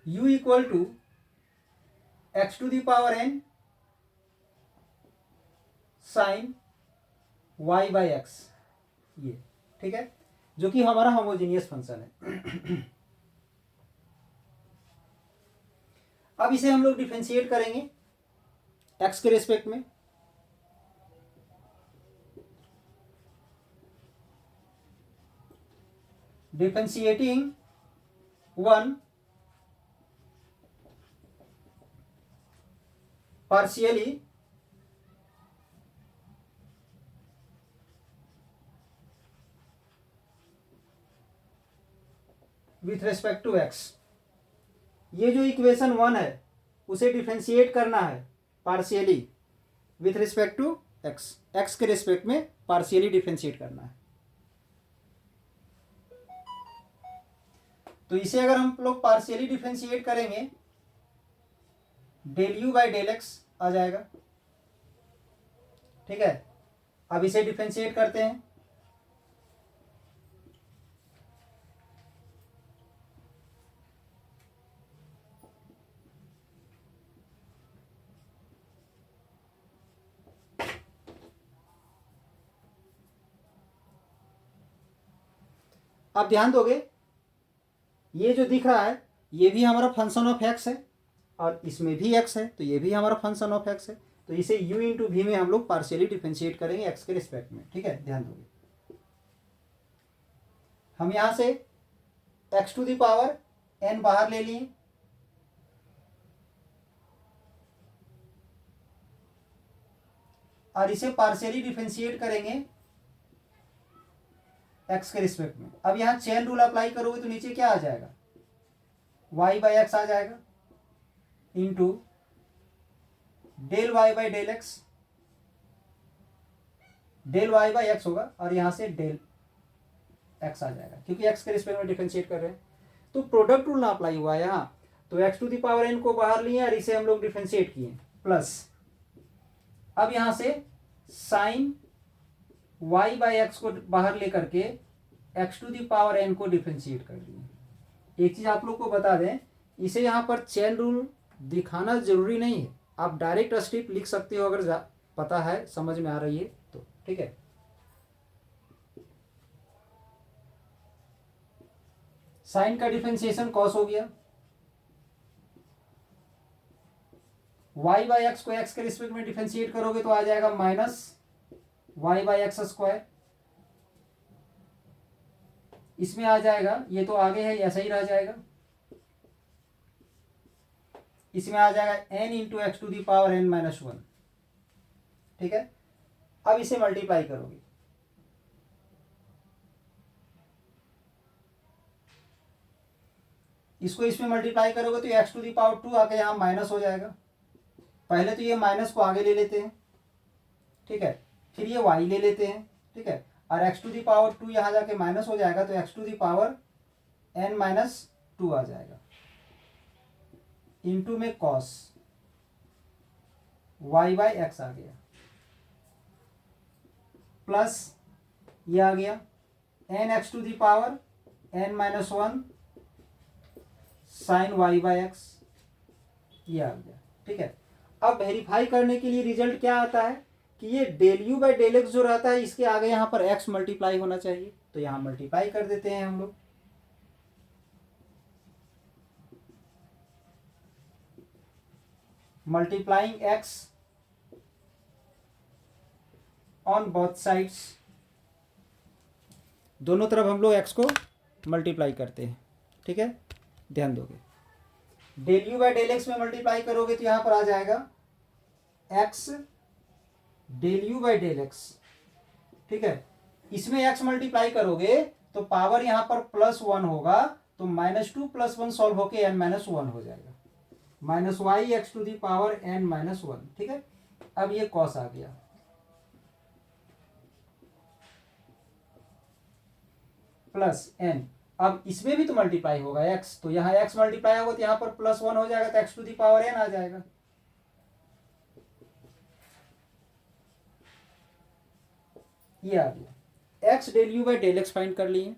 u equal to x to the power n sine y by x, ये ठीक है, जो कि हमारा होमोजीनियस फंक्शन है। अब इसे हम लोग डिफरेंशिएट करेंगे x के रेस्पेक्ट में। Differentiating one partially with respect to x। ये जो इक्वेशन 1 है उसे डिफरेंशिएट करना है partially with respect to x, x के रिस्पेक्ट में पार्शियली डिफरेंशिएट करना है। तो इसे अगर हम लोग पार्शियली डिफरेंशिएट करेंगे del u by del x आ जाएगा, ठीक है। अब इसे डिफरेंशिएट करते हैं, अब ध्यान दोगे ये जो दिख रहा है ये भी हमारा फंक्शन ऑफ एक्स है और इसमें भी एक्स है, तो ये भी हमारा फंक्शन ऑफ एक्स है। तो इसे u इंटू वी में हम लोग पार्शियली डिफरेंशिएट करेंगे एक्स के रिस्पेक्ट में, ठीक है। ध्यान दोगे हम यहां से x to the power n बाहर ले लिए, और इसे पार्शियली डिफरेंशिएट करेंगे x के रिस्पेक्ट में। अब यहां चेन रूल अप्लाई करोगे तो नीचे क्या आ जाएगा, y बाई एक्स आ जाएगा into del y by del x, del y by x होगा और यहां से डेल एक्स आ जाएगा क्योंकि एक्स के रिस्पेक्ट में डिफरेंशिएट कर रहे हैं। तो प्रोडक्ट रूल ना अप्लाई हुआ है यहाँ, तो x to the power n को बाहर लिए और इसे हम लोग डिफरेंशिएट किए प्लस, अब यहां से साइन वाई बाई एक्स को बाहर लेकर के x to the power n को डिफरेंशिएट कर दिए। एक चीज आप लोग को बता दें, इसे यहाँ पर चेन रूल दिखाना जरूरी नहीं है, आप डायरेक्ट स्टेप लिख सकते हो अगर पता है, समझ में आ रही है तो, ठीक है। साइन का डिफरेंशिएशन कॉस हो गया, y बाई एक्स को x के रिस्पेक्ट में डिफरेंशिएट करोगे तो आ जाएगा minus y by x square, इसमें आ जाएगा, ये तो आगे है ऐसा ही रह जाएगा, इसमें आ जाएगा n into x to the power n minus one, ठीक है। अब इसे मल्टीप्लाई करोगे, इसको इसमें मल्टीप्लाई करोगे तो x to the power two आके यहाँ माइनस हो जाएगा। पहले तो ये माइनस को आगे ले लेते हैं, ठीक है, फिर ये y ले लेते हैं, ठीक है, और x to the power two यहाँ जाके माइनस हो जाएगा तो x to the power n minus two आ जाएगा इंटू में कॉस y बाई एक्स आ गया, प्लस ये आ गया n x to the power n minus one sine y by x, ये आ गया, ठीक है। अब वेरीफाई करने के लिए रिजल्ट क्या आता है कि ये del u by del x जो रहता है इसके आगे यहाँ पर x मल्टीप्लाई होना चाहिए, तो यहाँ मल्टीप्लाई कर देते हैं हम लोग, multiplying x on both sides, दोनों तरफ हम लोग x को मल्टीप्लाई करते हैं, ठीक है। ध्यान दोगे del u by del x में मल्टीप्लाई करोगे तो यहाँ पर आ जाएगा x del u by del x, ठीक है। इसमें x मल्टीप्लाई करोगे तो पावर यहाँ पर प्लस वन होगा, तो minus two plus one solve होके n माइनस वन हो जाएगा, minus y x to the power n minus one. ठीक है, अब ये कॉस आ गया प्लस एन। अब इसमें भी तो मल्टीप्लाई होगा एक्स, तो यहाँ एक्स मल्टीप्लाई होगा तो यहाँ पर प्लस वन हो जाएगा, तो x to the power n आ जाएगा। ये आ गया। X del u by del x find कर लिए।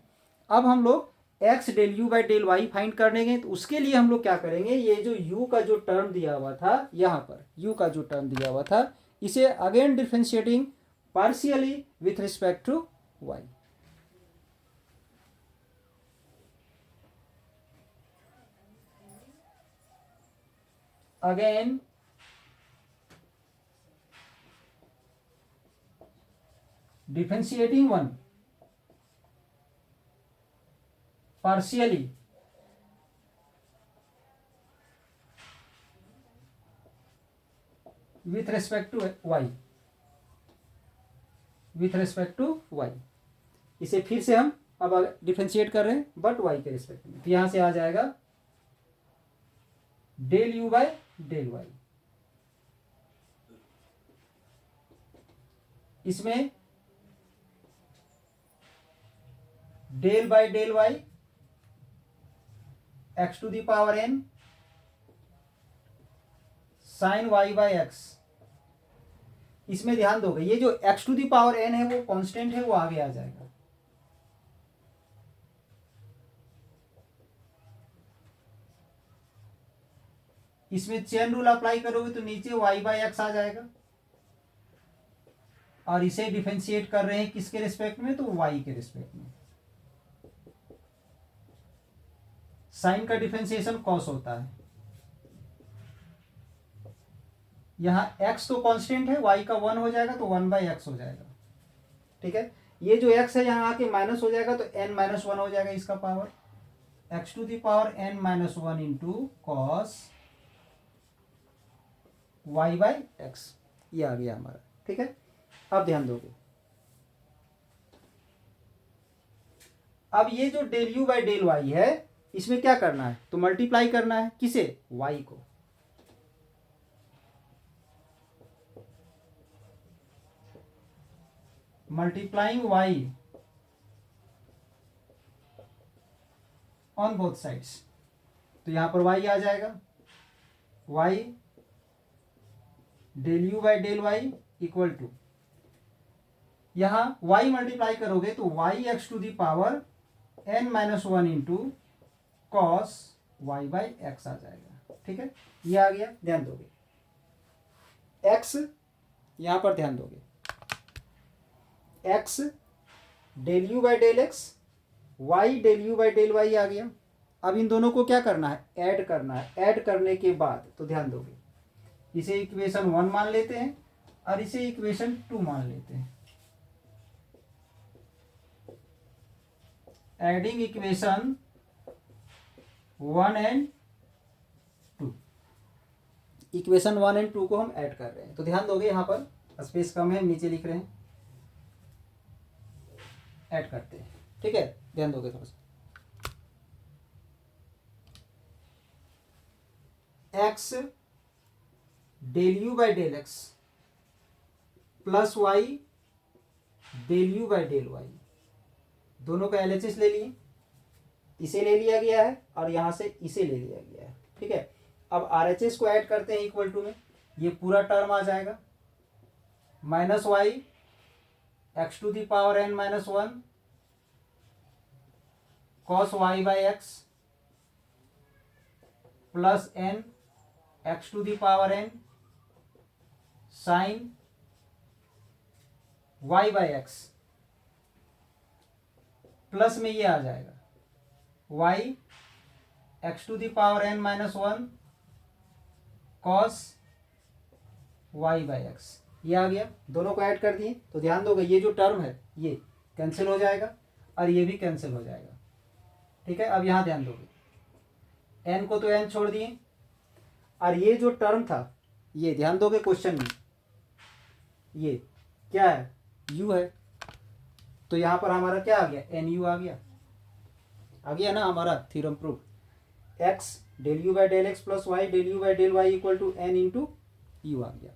अब हम लोग x del u by del y find करेंगे, तो उसके लिए हम लोग क्या करेंगे, ये जो यू का जो टर्म दिया हुआ था, यहाँ पर यू का जो टर्म दिया हुआ था, इसे again differentiating partially with respect to y. Again differentiating one partially with respect to y, with respect to y। इसे फिर से हम अब डिफरेंशिएट कर रहे हैं बट y के रिस्पेक्ट में, तो यहां से आ जाएगा del u by del y. इसमें del by del y x to the power n sine y by x. इसमें ध्यान दोगे ये जो x to the power n है वो कांस्टेंट है, वो आगे आ जाएगा। इसमें चेन रूल अप्लाई करोगे तो नीचे वाई बाय एक्स आ जाएगा, और इसे डिफरेंशिएट कर रहे हैं किसके रिस्पेक्ट में, तो वाई के रिस्पेक्ट में। साइन का डिफरेंशिएशन कॉस होता है। यहां x तो कांस्टेंट है, y का 1 हो जाएगा तो 1/x हो जाएगा। ठीक है, ये जो x है यहां आके माइनस हो जाएगा तो n माइनस वन हो जाएगा इसका power, x to the power n minus one into cos y/x। ये आ गया हमारा। ठीक है, अब ध्यान दोगे, अब ये जो del u by del y है इसमें क्या करना है, तो मल्टीप्लाई करना है किसे, y को। Multiplying y on both sides, तो यहां पर y आ जाएगा, y del u by del y equal to, यहां y मल्टीप्लाई करोगे तो y x to the power n minus one into cos y by x आ जाएगा। ठीक है, ये आ गया। ध्यान दोगे x, यहां पर ध्यान दोगे x del u by del x, y del u by del y आ गया। अब इन दोनों को क्या करना है, ऐड करना है। ऐड करने के बाद तो ध्यान दोगे इसे इक्वेशन 1 मान लेते हैं और इसे इक्वेशन 2 मान लेते हैं। Adding equation 1 and 2, equation 1 and 2 को हम ऐड कर रहे हैं। तो ध्यान दोगे यहां पर स्पेस कम है, नीचे लिख रहे हैं, ऐड करते हैं। ठीक है, ध्यान दोगे थोड़ा सा। X del u by del x plus y del u by del y, दोनों का एलएचएस ले लिए, इसे ले लिया गया है और यहां से इसे ले लिया गया है। ठीक है, अब आरएचएस को ऐड करते हैं इक्वल टू में, ये पूरा टर्म आ जाएगा minus y x to the power n minus one cos y by x plus n x to the power n sine y by x, plus में ये आ जाएगा y x to the power n minus one cos y by x. ये आ गया, दोनों को add कर दिए। तो ध्यान दोगे ये जो टर्म है ये कैंसिल हो जाएगा और ये भी कैंसिल हो जाएगा। ठीक है, अब यहां ध्यान दोगे n को तो n छोड़ दिए, और ये जो टर्म था ये ध्यान दोगे क्वेश्चन में ये क्या है, u है, तो यहां पर हमारा क्या आ गया, nu आ गया ना हमारा theorem proof. x del u by del x plus y del u by del y equal to n into u आ गया।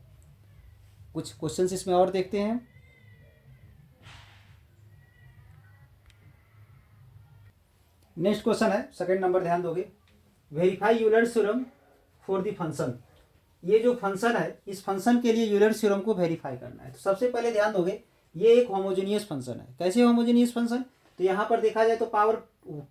कुछ क्वेश्चन इसमें और देखते हैं। नेक्स्ट क्वेश्चन है सेकंड नंबर, ध्यान दोगे। Verify Euler's theorem for the function. ये जो फंक्शन है, इस फंक्शन के लिए यूलर्स थ्योरम को वेरीफाई करना है। तो सबसे पहले ध्यान दोगे, ये एक होमोजेनियस फंक्शन है। कैसे होमोजेनियस फंक्शन? तो यहाँ पर देखा जाए तो पावर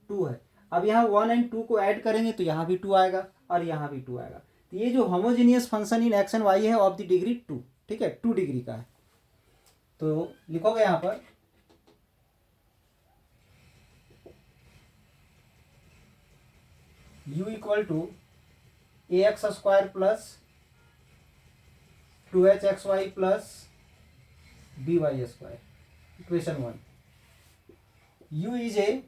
2 है। अब यहाँ 1 एंड 2 को ऐड करेंगे तो यहाँ भी 2 आएगा और यहाँ भी 2 आएगा। तो ये जो homogeneous function in x and y है ऑफ द डिग्री 2, ठीक है, 2 डिग्री का है। तो लिखोगे यहाँ पर u equal to a x square plus 2hxy plus by square, equation 1। u is a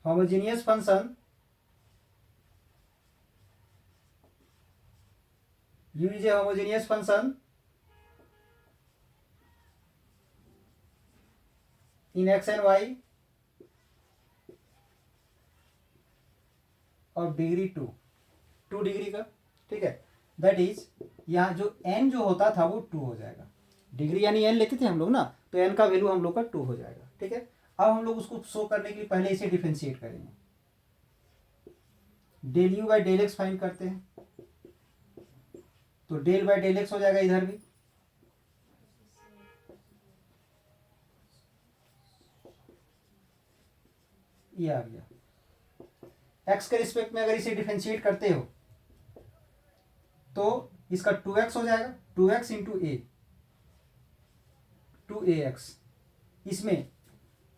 homogeneous function, u is a homogeneous function in x and y और डिग्री 2 डिग्री का, ठीक है। दैट इज यहाँ जो n जो होता था वो 2 हो जाएगा। डिग्री यानी n लेते थे हम लोग ना, तो n का वैल्यू हम लोग का 2 हो जाएगा, ठीक है। अब हम लोग उसको शो करने के लिए पहले इसे डिफरेंशिएट करेंगे। Del u by del x find करते हैं, तो डेल बाई डेल एक्स हो जाएगा इधर भी, ये आ गया। एक्स के रिस्पेक्ट में अगर इसे डिफरेंशिएट करते हो तो इसका 2x हो जाएगा, 2x इंटू ए, 2ax। इसमें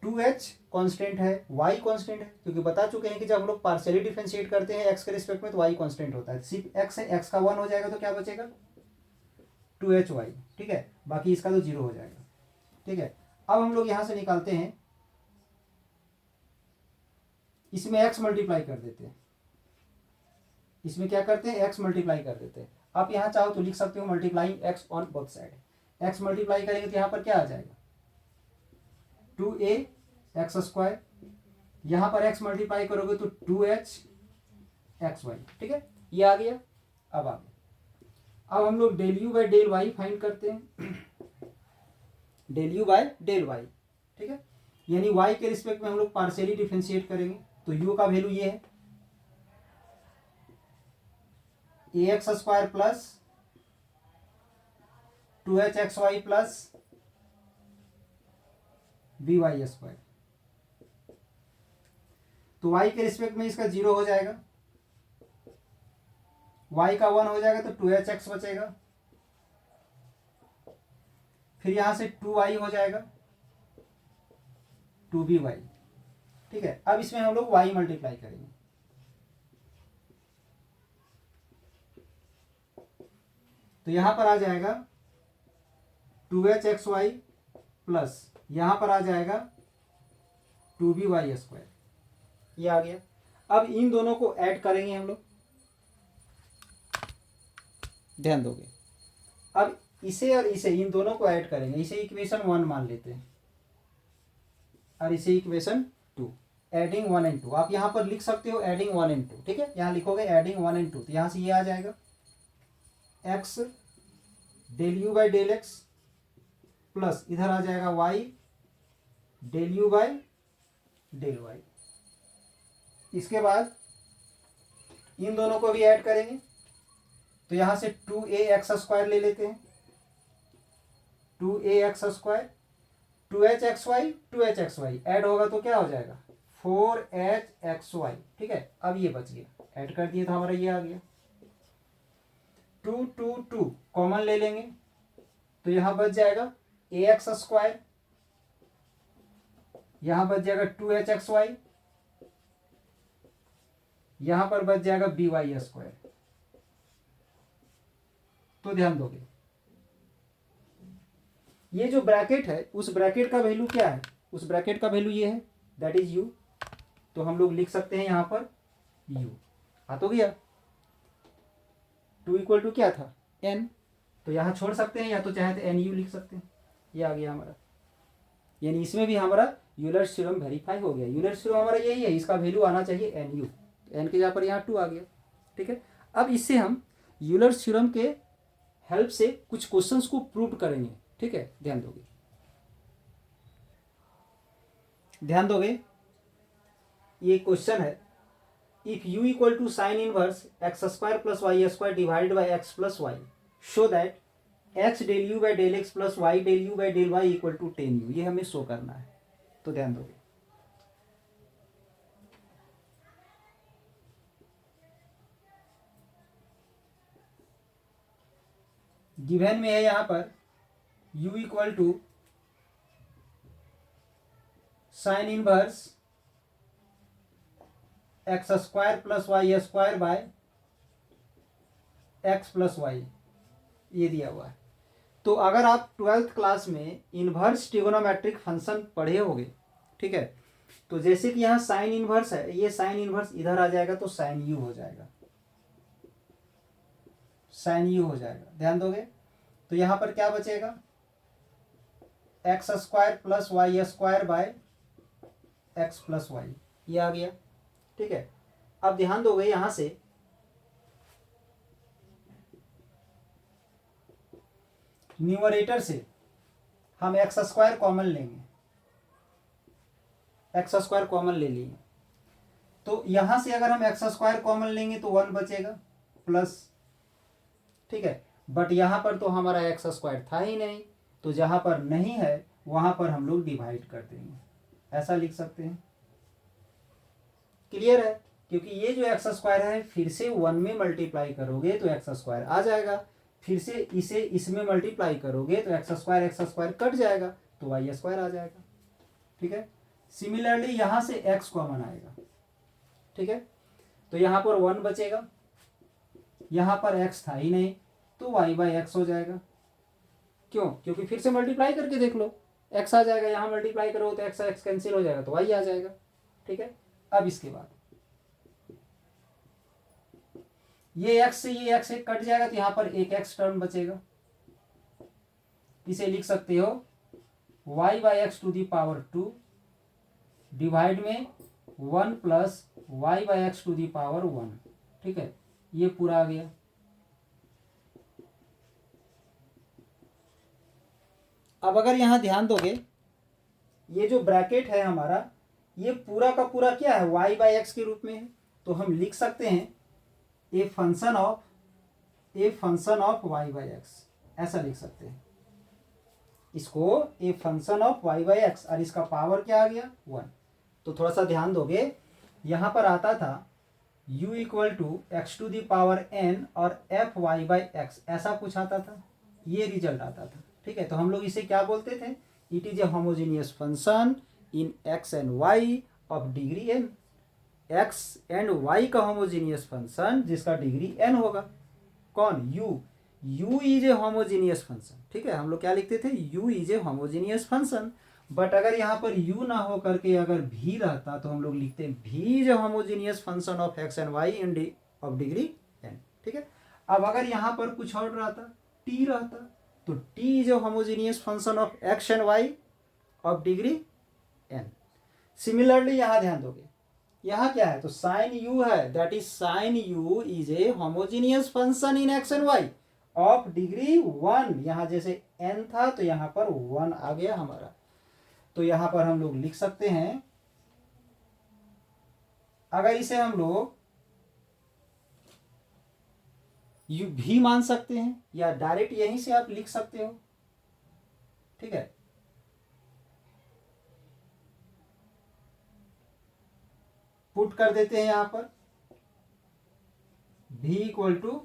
2h कांस्टेंट है, y कांस्टेंट है, क्योंकि बता चुके हैं कि जब हम लोग पार्शियली डिफरेंशिएट करते हैं x के रिस्पेक्ट में तो y कांस्टेंट होता है। सिर्फ x है, x का 1 हो जाएगा तो क्या बचेगा 2hy, ठीक है। बाकी इसका तो 0 हो जाएगा, ठीक है। अब हम लोग यहां से निकालते हैं, इसमें x मल्टीप्लाई कर देते हैं, इसमें क्या करते हैं x मल्टीप्लाई कर देते हैं। आप यहां चाहो तो लिख सकते हो multiplying x on both side. x multiply करेंगे तो यहां पर क्या आ जाएगा 2a x स्क्वायर, यहां पर x मल्टीप्लाई करोगे तो 2hxy, ठीक है, ये आ गया। अब आ गया। अब हम लोग del u by del y find करते हैं, del u by del y, ठीक है, यानी y के रिस्पेक्ट में हम लोग पार्शियली डिफरेंशिएट करेंगे। तो u का वैल्यू ये है ax square plus 2hxy plus by square. तो y के रिस्पेक्ट में इसका 0 हो जाएगा, y का 1 हो जाएगा तो 2hx बचेगा, फिर यहां से 2y हो जाएगा 2by, ठीक है। अब इसमें हम लोग y मल्टीप्लाई करेंगे, तो यहां पर आ जाएगा 2hxy प्लस यहां पर आ जाएगा 2by स्क्वायर, ये आ गया। अब इन दोनों को ऐड करेंगे हम लोग, ध्यान दोगे। अब इसे और इसे, इन दोनों को ऐड करेंगे, इसे इक्वेशन 1 मान लेते हैं और इसे इक्वेशन 2, एडिंग 1 एंड 2। आप यहां पर लिख सकते हो एडिंग 1 एंड 2, ठीक है। यहां लिखोगे एडिंग 1 एंड 2, तो यहां से ये आ जाएगा x del u by del x plus इधर आ जाएगा y del u by del y. इसके बाद इन दोनों को भी ऐड करेंगे, तो यहां से 2ax स्क्वायर ले लेते हैं, 2ax स्क्वायर 2hxy ऐड होगा तो क्या हो जाएगा 4hxy, ठीक है। अब ये बच गया, ऐड कर दिए तो हमारा ये आ गया। 2 कॉमन ले लेंगे तो यहां बच जाएगा ax स्क्वायर, यहां बच जाएगा 2hxy, यहां पर बच जाएगा by स्क्वायर। तो ध्यान दोगे, ये जो ब्रैकेट है उस ब्रैकेट का वैल्यू क्या है, उस ब्रैकेट का वैल्यू ये है, दैट इज u। तो हम लोग लिख सकते हैं यहां पर u आ तो गया। 2 इक्वल टू क्या था n, तो यहाँ छोड़ सकते हैं, या तो चाहे तो एन यू लिख सकते हैं। ये आ गया हमारा, यानी इसमें भी हमारा यूलर्स थ्योरम वेरीफाई हो गया। यूलर्स थ्योरम हमारा यही है, इसका वैल्यू आना चाहिए एन यू, एन के जगह पर यहाँ 2 आ गया। ठीक है, अब इससे हम यूलर्स थ्योरम के हेल्प से कुछ क्वेश्चंस को प्रूव करेंगे। ठीक है, ध्यान दोगे, ध्यान दोगे। ये क्वेश्चन है, if u equal to sine inverse x square plus y square divide by x plus y, show that x del u by del x plus y del u by del y equal to 10u, ये हमें show करना है। तो ध्यान दोगे, given में है यहाँ पर u equal to sine inverse x square plus y square by x plus y, ये दिया हुआ है। तो अगर आप 12th क्लास में इन्वर्स ट्रिगोनोमेट्रिक फंक्शन पढ़े होंगे, ठीक है, तो जैसे कि यहाँ साइन इनवर्स है, ये साइन इनवर्स इधर आ जाएगा तो साइन यू हो जाएगा, साइन यू हो जाएगा। ध्यान दोगे, तो यहाँ पर क्या बचेगा, x square plus y square by x plus y, ये आ गया। ठीक है, अब ध्यान दोगे यहां से न्यूमरेटर से हम एक्स स्क्वायर कॉमन लेंगे, एक्स स्क्वायर कॉमन ले लिए, तो यहां से अगर हम एक्स स्क्वायर कॉमन लेंगे तो 1 बचेगा प्लस, ठीक है, बट यहां पर तो हमारा एक्स स्क्वायर था ही नहीं, तो जहां पर नहीं है वहां पर हम लोग डिवाइड कर देंगे, ऐसा लिख सकते हैं। क्लियर है, क्योंकि ये जो एक्स स्क्वायर है फिर से 1 में मल्टीप्लाई करोगे तो एक्स स्क्वायर आ जाएगा, फिर से इसे इसमें मल्टीप्लाई करोगे तो एक्स स्क्वायर कट जाएगा तो वाई स्क्वायर आ जाएगा। ठीक है, सिमिलरली यहां से एक्स कॉमन आएगा। ठीक है, तो यहां पर 1 बचेगा, यहां पर एक्स था ही नहीं तो वाई बाई एक्स हो जाएगा। क्यों, क्योंकि फिर से मल्टीप्लाई करके देख लो, एक्स आ जाएगा, यहां मल्टीप्लाई करो तो एक्स एक्स कैंसिल हो जाएगा तो वाई आ जाएगा। ठीक है, अब इसके बाद ये एक्स से ये एक्स कट जाएगा तो यहां पर एक एक्स टर्म बचेगा, इसे लिख सकते हो y by x to the power 2 divide में 1 plus y by x to the power 1। ठीक है, ये पूरा आ गया। अब अगर यहां ध्यान दोगे, ये जो ब्रैकेट है हमारा, ये पूरा का पूरा क्या है, y बाई एक्स के रूप में है, तो हम लिख सकते हैं ए function of y by x, ऐसा लिख सकते हैं इसको, ए function of y by x, और इसका पावर क्या आ गया 1। तो थोड़ा सा ध्यान दोगे, यहां पर आता था u equal to x to the power n और एफ वाई बाई एक्स, ऐसा कुछ आता था, ये रिजल्ट आता था। ठीक है, तो हम लोग इसे क्या बोलते थे, it is a homogeneous function in x and y of degree n, x and y का होमोजीनियस फंक्शन जिसका डिग्री n होगा। कौन, u is a homogeneous function. ठीक है, हम लोग क्या लिखते थे, u is a homogeneous function, but अगर यहाँ पर u ना हो करके अगर v रहता तो हम लोग लिखते v is a homogeneous function of x and y in of degree n। ठीक है, अब अगर यहाँ पर कुछ और रहता, t रहता, तो t is a homogeneous function of x and y of degree n। Similarly यहाँ ध्यान दोगे, यहाँ क्या है, तो साइन यू है, that is sine u is a homogeneous function in x and y of degree 1। यहाँ जैसे n था तो यहाँ पर 1 आ गया हमारा, तो यहाँ पर हम लोग लिख सकते हैं, अगर इसे हम लोग यू भी मान सकते हैं या डायरेक्ट यहीं से आप लिख सकते हो। ठीक है, पुट कर देते हैं यहाँ पर v equal to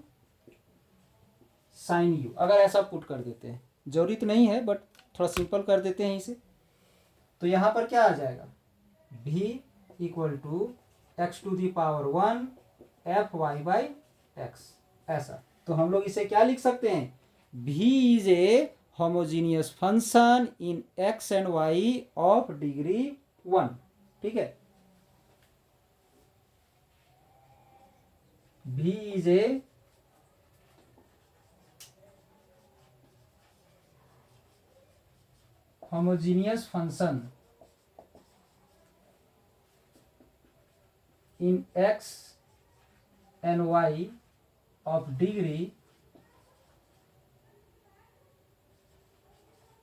sine u, अगर ऐसा पुट कर देते हैं, जरूरी तो नहीं है बट थोड़ा सिंपल कर देते हैं इसे, तो यहाँ पर क्या आ जाएगा, v equal to x to the power 1 f y by x, ऐसा। तो हम लोग इसे क्या लिख सकते हैं, v is a homogeneous function in x and y of degree 1। ठीक है, v is a homogeneous function in x and y of degree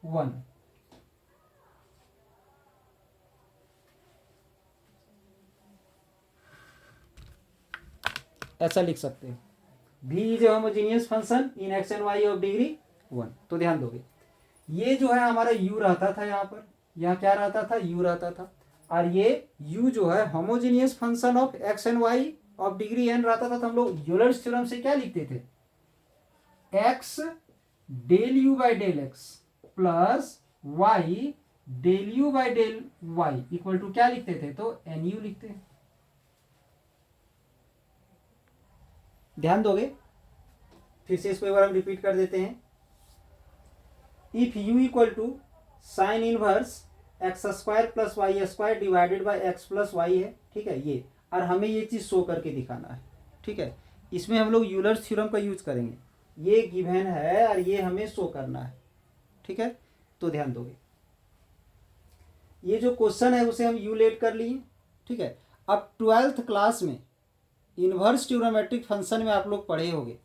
1। ऐसा लिख सकते हैं, v is a homogeneous function in x and y of degree 1। तो ध्यान दोगे, ये जो है हमारा u रहता था, यहाँ पर यहाँ क्या रहता था, u रहता था, और ये u जो है homogeneous function of x and y of degree n रहता था। तो हम लोग यूलर्स थ्योरम से क्या लिखते थे, x del u by del x plus y del u by del y equal to क्या लिखते थे, तो nu लिखते हैं। ध्यान दोगे, फिर से इसको एक बार हम रिपीट कर देते हैं। If u equal to sine inverse x square plus y square divided by x plus y है, ठीक है ये, और हमें ये चीज शो करके दिखाना है, ठीक है। इसमें हम लोग यूलर्स थ्योरम का यूज करेंगे, ये गिवन है और ये हमें शो करना है, ठीक है। तो ध्यान दोगे, ये जो क्वेश्चन है उसे हम यू लेट कर लिए, ठीक है। अब 12th क्लास में इन्वर्स ट्रिग्नोमेट्रिक फंक्शन में आप लोग पढ़े होंगे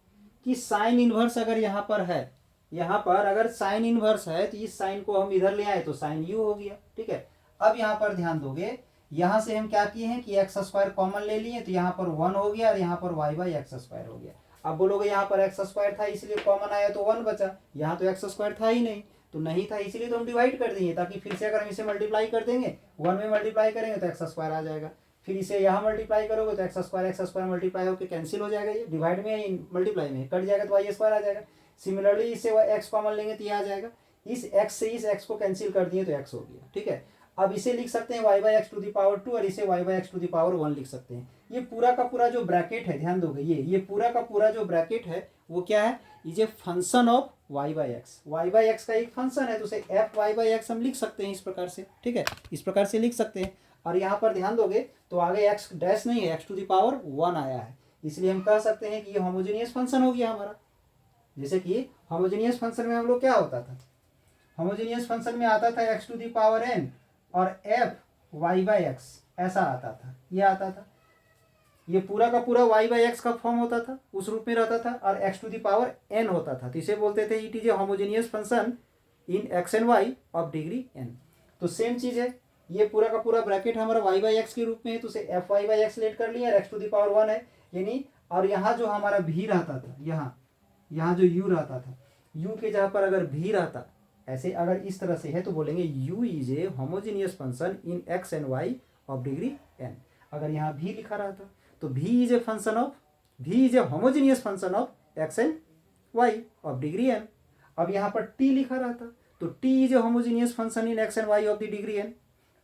कि साइन इन्वर्स अगर यहाँ पर है, यहाँ पर अगर साइन इन्वर्स है तो इस साइन को हम इधर ले आए तो साइन यू हो गया, ठीक है। अब यहाँ पर ध्यान दोगे, यहाँ से हम क्या किए हैं कि एक्स स्क्वायर कॉमन ले लिए, तो यहाँ पर 1 हो गया और यहाँ पर वाई बाई एक्स स्क्वायर हो गया। अब बोलोगे यहाँ पर एक्स स्क्वायर था इसलिए कॉमन आया तो 1 बचा, यहाँ तो एक्स स्क्वायर था ही नहीं, तो नहीं था इसलिए तो हम डिवाइड कर देंगे, ताकि फिर से अगर हम इसे मल्टीप्लाई कर देंगे 1 में मल्टीप्लाई करेंगे तो एक्स स्क्वायर आ जाएगा, फिर इसे यहाँ मल्टीप्लाई करोगे तो एक्स स्क्वायर मल्टीप्लाई होकर कैंसिल हो जाएगा, ये डिवाइड में या मल्टीप्लाई में कट जाएगा तो वाई स्क्वायर आ जाएगा। सिमिलरली इससे एक्स कॉमन लेंगे तो ये आ जाएगा, इस एक्स से इस एक्स को कैंसिल कर दिए तो एक्स हो गया, ठीक है। अब इसे लिख सकते हैं y by x to the power 2 और इसे y by x to the power 1 लिख सकते हैं। ये पूरा का पूरा जो ब्रैकेट है, ध्यान दोगे, ये पूरा का पूरा जो ब्रैकेट है वो क्या है, is a function of y by x. Y by x का एक फंक्शन है तो उसे एफ वाई बाई एक्स हम लिख सकते हैं इस प्रकार से, ठीक है, इस प्रकार से लिख सकते हैं। और यहाँ पर ध्यान दोगे तो आगे एक्स डैश नहीं है, एक्स टू द पावर 1 आया है, इसलिए हम कह सकते हैं कि ये होमोजेनियस फंक्शन हो गया हमारा। जैसे कि होमोजेनियस फंक्शन में हम लोग क्या होता था, होमोजेनियस फंक्शन में आता था x to the power n और एफ वाई बाई एक्स, ऐसा आता था, ये आता था, ये पूरा का पूरा वाई बाई एक्स का फॉर्म होता था, उस रूप में रहता था, और x to the power n होता था, तो इसे बोलते थे it is a homogeneous function in x and y of degree n। तो सेम चीज है, ये पूरा का पूरा ब्रैकेट हमारा वाई बाई एक्स के रूप में है, तो उसे f y by x let कर लिया और एक्स टू द पावर 1 है यानी, और यहाँ जो हमारा भी रहता था, यहाँ जो u रहता था, u के जगह पर अगर भी रहता, ऐसे अगर इस तरह से है तो बोलेंगे u is a homogeneous function in x and y of degree n। अगर यहाँ भी लिखा रहता तो v is a function of, v is a homogeneous function of x and y of degree n। अब यहाँ पर t लिखा रहता तो t is a homogeneous function in x and y of the degree n।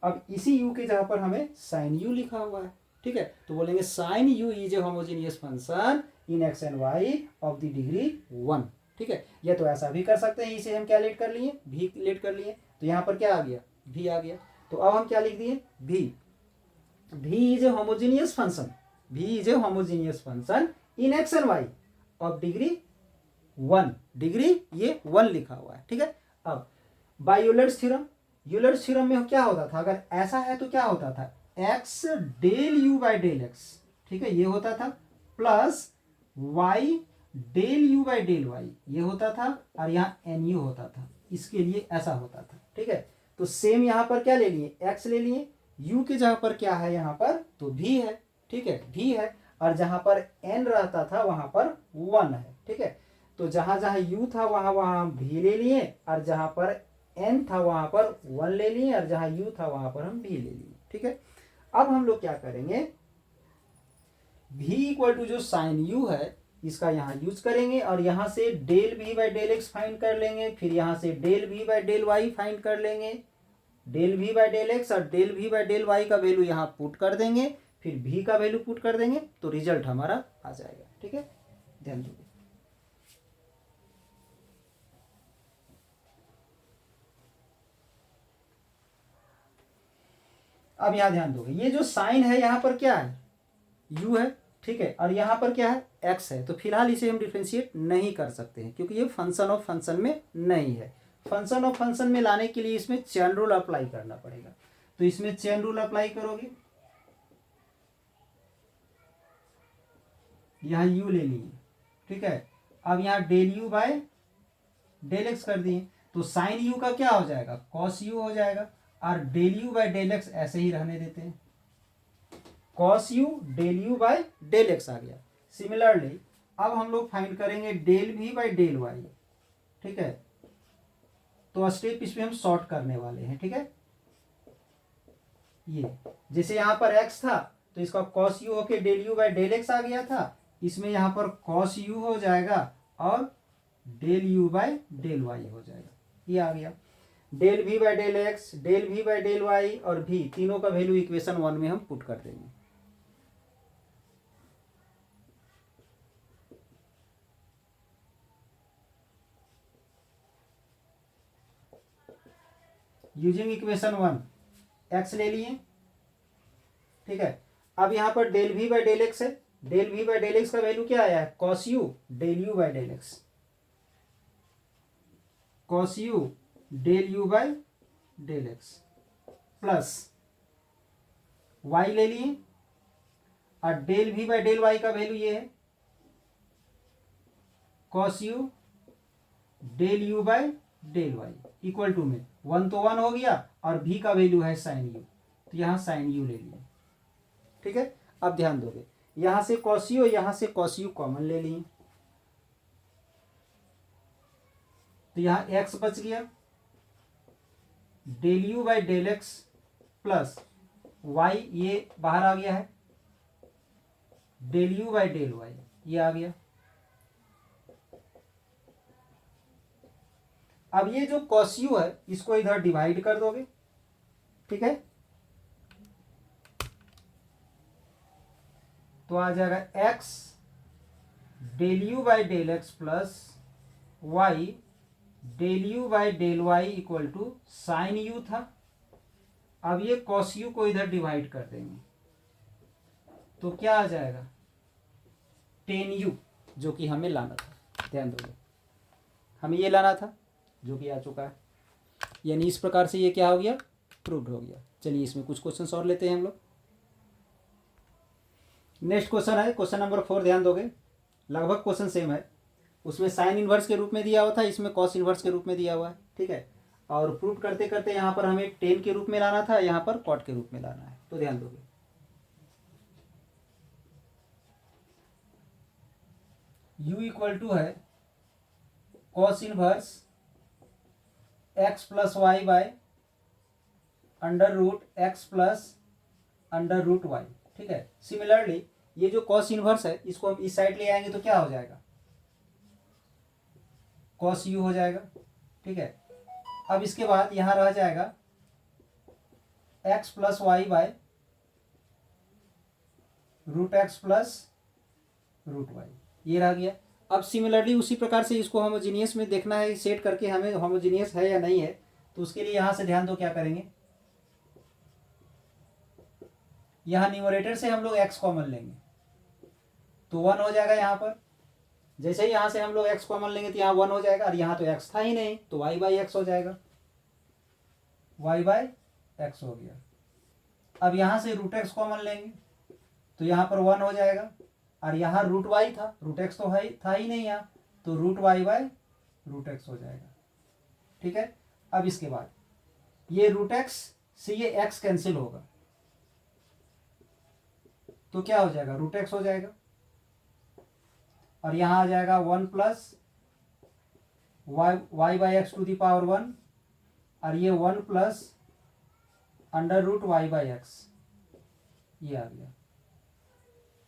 अब इसी u के जगह पर हमें साइन u लिखा हुआ है, ठीक है, तो बोलेंगे sine u is a homogeneous function in x and y of the degree 1, ठीक है। या तो ऐसा भी कर सकते हैं, इसे हम क्या लेट कर लिए, भी लेट कर लिए, तो यहाँ पर क्या आ गया, भी आ गया। तो अब हम क्या लिख दिए, v is a homogeneous function, v is a homogeneous function in x and y of degree 1, degree ये 1 लिखा हुआ है, ठीक है। अब by Euler's theorem, Euler's theorem में क्या होता था, अगर ऐसा है तो क्या होता था, x del u by del x, ठीक है, ये होता था, plus y del u by del y, ये होता था, और यहाँ एन यू होता था, इसके लिए ऐसा होता था, ठीक है। तो सेम यहाँ पर क्या ले लिए, एक्स ले लिए, यू के जहाँ पर क्या है यहाँ पर, तो भी है, ठीक है, भी है, और जहाँ पर एन रहता था वहाँ पर 1 है, ठीक है। तो जहाँ जहाँ यू था वहाँ वहाँ हम भी ले लिए, और जहाँ पर एन था वहाँ पर 1 ले लिए, और जहाँ यू था वहाँ पर हम भी ले लिए, ठीक है। अब हम लोग क्या करेंगे, भी इक्वल टू जो साइन यू है इसका यहाँ यूज करेंगे, और यहाँ से डेल भी बाई डेल एक्स फाइंड कर लेंगे, फिर यहाँ से डेल भी बाई डेल वाई फाइंड कर लेंगे, डेल भी बाई डेल एक्स और डेल भी बाई डेल वाई का वैल्यू यहाँ पुट कर देंगे, फिर भी का वैल्यू पुट कर देंगे, तो रिजल्ट हमारा आ जाएगा, ठीक है, ध्यान दीजिए। अब यहाँ ध्यान दोगे, ये जो साइन है यहाँ पर क्या है, u है, ठीक है, और यहाँ पर क्या है, x है, तो फिलहाल इसे हम डिफ्रेंशिएट नहीं कर सकते हैं क्योंकि ये फंक्शन ऑफ फंक्शन में नहीं है। फंक्शन ऑफ फंक्शन में लाने के लिए इसमें चेन रूल अप्लाई करना पड़ेगा। तो इसमें चेन रूल अप्लाई करोगे, यहाँ u ले लिए, ठीक है। अब यहाँ del u by del x कर दिए, तो साइन यू का क्या हो जाएगा, कॉस यू हो जाएगा, और del u by del x ऐसे ही रहने देते हैं, cos u del u by del x आ गया। सिमिलरली अब हम लोग फाइंड करेंगे del v by del y, ठीक है। तो स्टेप इसमें हम शॉर्ट करने वाले हैं, ठीक है। ये जैसे यहाँ पर x था तो इसका cos u होके del u by del x आ गया था, इसमें यहाँ पर cos u हो जाएगा और del u by del y हो जाएगा, ये आ गया। Del v by del x, del v by del y और v तीनों का वैल्यू इक्वेशन 1 में हम पुट कर देंगे। यूजिंग इक्वेशन 1 x ले लिए, ठीक है। अब यहाँ पर del v by del x है, del v by del x का वैल्यू क्या आया है, cos u del u by del x, cos u del u by del x plus y ले लिए, और del v by del y का value ये है cos u del u by del y equal to में 1 तो 1 हो गया और v का वैल्यू है साइन u, तो यहाँ साइन u ले लिए, ठीक है। अब ध्यान दोगे, यहां से cos u, यहां से cos u कॉमन ले लिए, तो यहां x बच गया, del u by del x plus y ये बाहर आ गया है, del u by del y ये आ गया। अब ये जो cos u है इसको इधर डिवाइड कर दोगे, ठीक है। तो आ जाएगा x del u by del x plus y del u by del y equal to sine u था। अब ये cos u को इधर डिवाइड कर देंगे, तो क्या आ जाएगा, टेन यू, जो कि हमें लाना था। ध्यान दोगे, हमें ये लाना था जो कि आ चुका है, यानी इस प्रकार से ये क्या हो गया, प्रूव्ड हो गया। चलिए इसमें कुछ क्वेश्चन और लेते हैं हम लोग। नेक्स्ट क्वेश्चन है क्वेश्चन नंबर 4, ध्यान दोगे, लगभग क्वेश्चन सेम है। उसमें साइन इनवर्स के रूप में दिया हुआ था, इसमें कॉस इनवर्स के रूप में दिया हुआ है, ठीक है। और प्रूव करते करते यहाँ पर हमें टेन के रूप में लाना था, यहाँ पर कॉट के रूप में लाना है, तो ध्यान दोगे। u इक्वल टू है cos inverse x plus y by under root x plus under root y, ठीक है। सिमिलरली ये जो कॉस इनवर्स है इसको हम इस साइड ले आएंगे तो क्या हो जाएगा, कॉस यू हो जाएगा, ठीक है। अब इसके बाद यहां रह जाएगा x plus y by root x plus root y, ये रह गया। अब सिमिलरली उसी प्रकार से इसको होमोजीनियस में देखना है, सेट करके हमें होमोजीनियस है या नहीं है, तो उसके लिए यहां से ध्यान दो क्या करेंगे, यहाँ न्यूमरेटर से हम लोग x कॉमन लेंगे तो 1 हो जाएगा यहाँ पर। जैसे ही यहाँ से हम लोग x कॉमन लेंगे तो यहाँ 1 हो जाएगा, और यहाँ तो x था ही नहीं तो y बाई एक्स हो जाएगा, y बाई एक्स हो गया। अब यहाँ से रूट एक्स कॉमन लेंगे तो यहाँ पर 1 हो जाएगा, और यहाँ रूट y था, रूट एक्स तो था ही नहीं यहाँ, तो root y by root x हो जाएगा, ठीक है। अब इसके बाद ये रूट एक्स से ये x कैंसिल होगा तो क्या हो जाएगा, रूट एक्स हो जाएगा, और यहाँ आ जाएगा 1 plus y by x to the power 1, और ये 1 plus under root y by x, ये आ गया,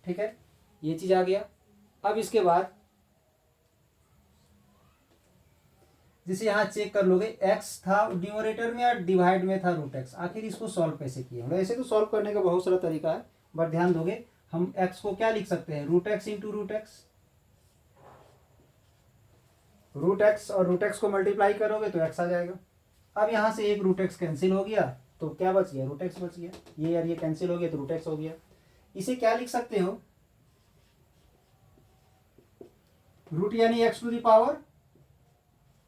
ठीक है। ये चीज आ गया। अब इसके बाद जैसे यहाँ चेक कर लोगे x था न्यूमरेटर में या डिवाइड में था रूट एक्स, आखिर इसको सॉल्व कैसे किए हैं। ऐसे तो सॉल्व करने का बहुत सारा तरीका है, बट ध्यान दोगे हम x को क्या लिख सकते हैं, root x into root x, root x और रूट एक्स को मल्टीप्लाई करोगे तो x आ जाएगा। अब यहाँ से एक रूट एक्स कैंसिल हो गया तो क्या बच गया, रूट एक्स बच गया, ये यार ये कैंसिल हो गया तो रूट एक्स हो गया। इसे क्या लिख सकते हो, रूट यानी एक्स टू द पावर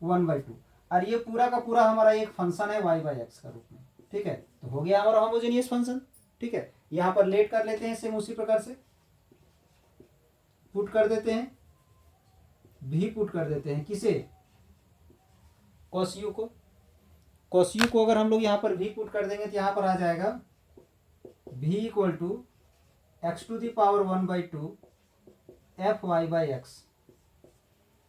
1/2, और ये पूरा का पूरा हमारा एक फंक्शन है वाई बाई एक्स का रूप में, ठीक है। तो हो गया हमारा होमोजेनियस फंक्शन, ठीक है। यहाँ पर लेट कर लेते हैं, सेम उसी प्रकार से पुट कर देते हैं, भी पुट कर देते हैं, किसे, कॉस यू को। कॉस यू को अगर हम लोग यहाँ पर भी पुट कर देंगे तो यहाँ पर आ जाएगा भी equal to x to the power 1/2 f y by x.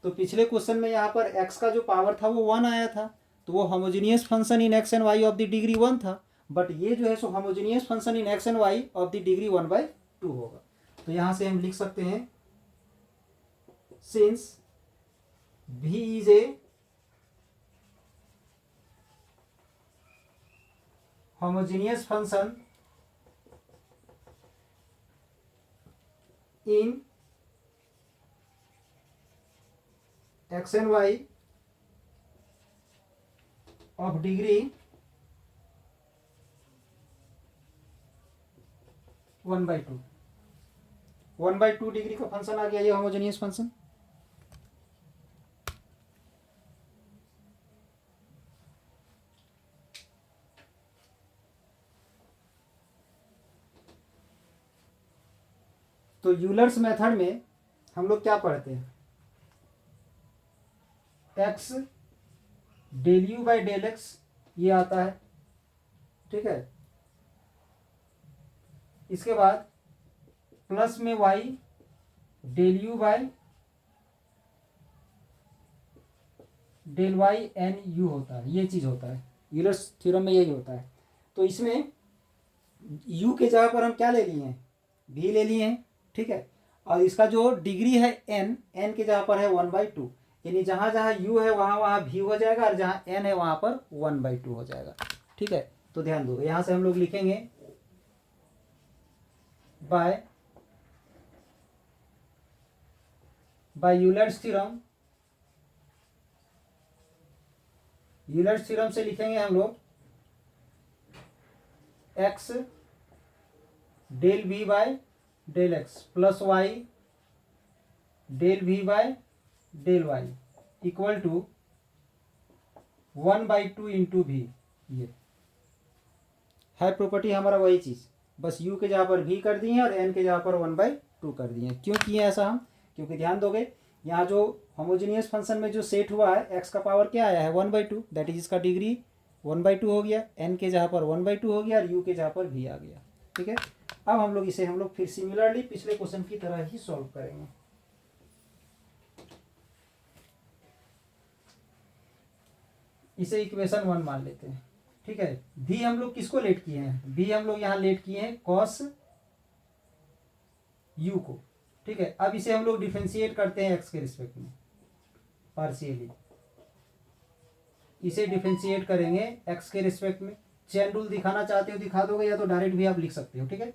तो पिछले क्वेश्चन में यहाँ पर x का जो पावर था वो 1 आया था, तो वो homogeneous function in x and y of the degree 1 था। बट ये जो है सो homogeneous function in x and y of the degree 1/2 होगा। तो यहाँ से हम लिख सकते हैं since v is a homogeneous function in x and y of degree 1/2। 1/2 degree का फंक्शन आ गया ये होमोजेनियस फंक्शन। तो यूलर्स मेथड में हम लोग क्या पढ़ते हैं, x del u by del x ये आता है, ठीक है। इसके बाद प्लस में y del u by del y n u होता है, ये चीज होता है यूलर्स थ्योरम में, यही होता है। तो इसमें u के जगह पर हम क्या ले लिए हैं, v ले लिए हैं, ठीक है। और इसका जो डिग्री है n के जगह पर है 1/2, यानी जहां जहां u है वहां वहां v हो जाएगा, और जहां n है वहां पर 1/2 हो जाएगा, ठीक है। तो ध्यान दो, यहां से हम लोग लिखेंगे by Euler's theorem. Euler's theorem से लिखेंगे हम लोग x del v by del x plus y del v by del y equal to 1/2 into भी। ये है प्रॉपर्टी हमारा वही चीज, बस u के जगह पर v कर दिए और n के जगह पर 1/2 कर दिए। क्यों किए ऐसा हम, क्योंकि ध्यान दोगे यहाँ जो होमोजेनियस फंक्शन में जो सेट हुआ है x का पावर क्या आया है 1/2, दैट इज इसका डिग्री 1/2 हो गया, n के जगह पर 1/2 हो गया और u के जगह पर v आ गया, ठीक है। अब हम लोग इसे फिर सिमिलरली पिछले क्वेश्चन की तरह ही सॉल्व करेंगे। इसे इक्वेशन 1 मान लेते हैं, ठीक है। भी हम लोग किसको लेट किए हैं, भी हम लोग यहाँ लेट किए हैं कॉस यू को, ठीक है। अब इसे हम लोग डिफरेंशिएट करते हैं एक्स के रिस्पेक्ट में पार्शियली, इसे डिफरेंशिएट करेंगे एक्स के रिस्पेक्ट में। चेन रूल दिखाना चाहते हो दिखा दोगे, या तो डायरेक्ट भी आप लिख सकते हो, ठीक है।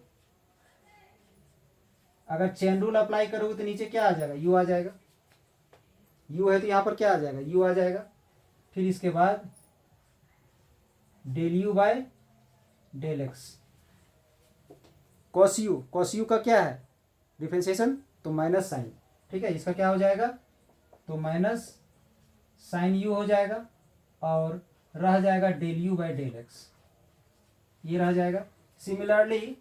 अगर चेन रूल अप्लाई करोगे तो नीचे क्या आ जाएगा, यू आ जाएगा, यू है तो यहाँ पर क्या आ जाएगा, यू आ जाएगा। फिर इसके बाद del u by del x cos u का क्या है डिफरेंशिएशन, तो माइनस साइन, ठीक है। इसका क्या हो जाएगा, तो माइनस साइन यू हो जाएगा, और रह जाएगा del u by del x, ये रह जाएगा। Similarly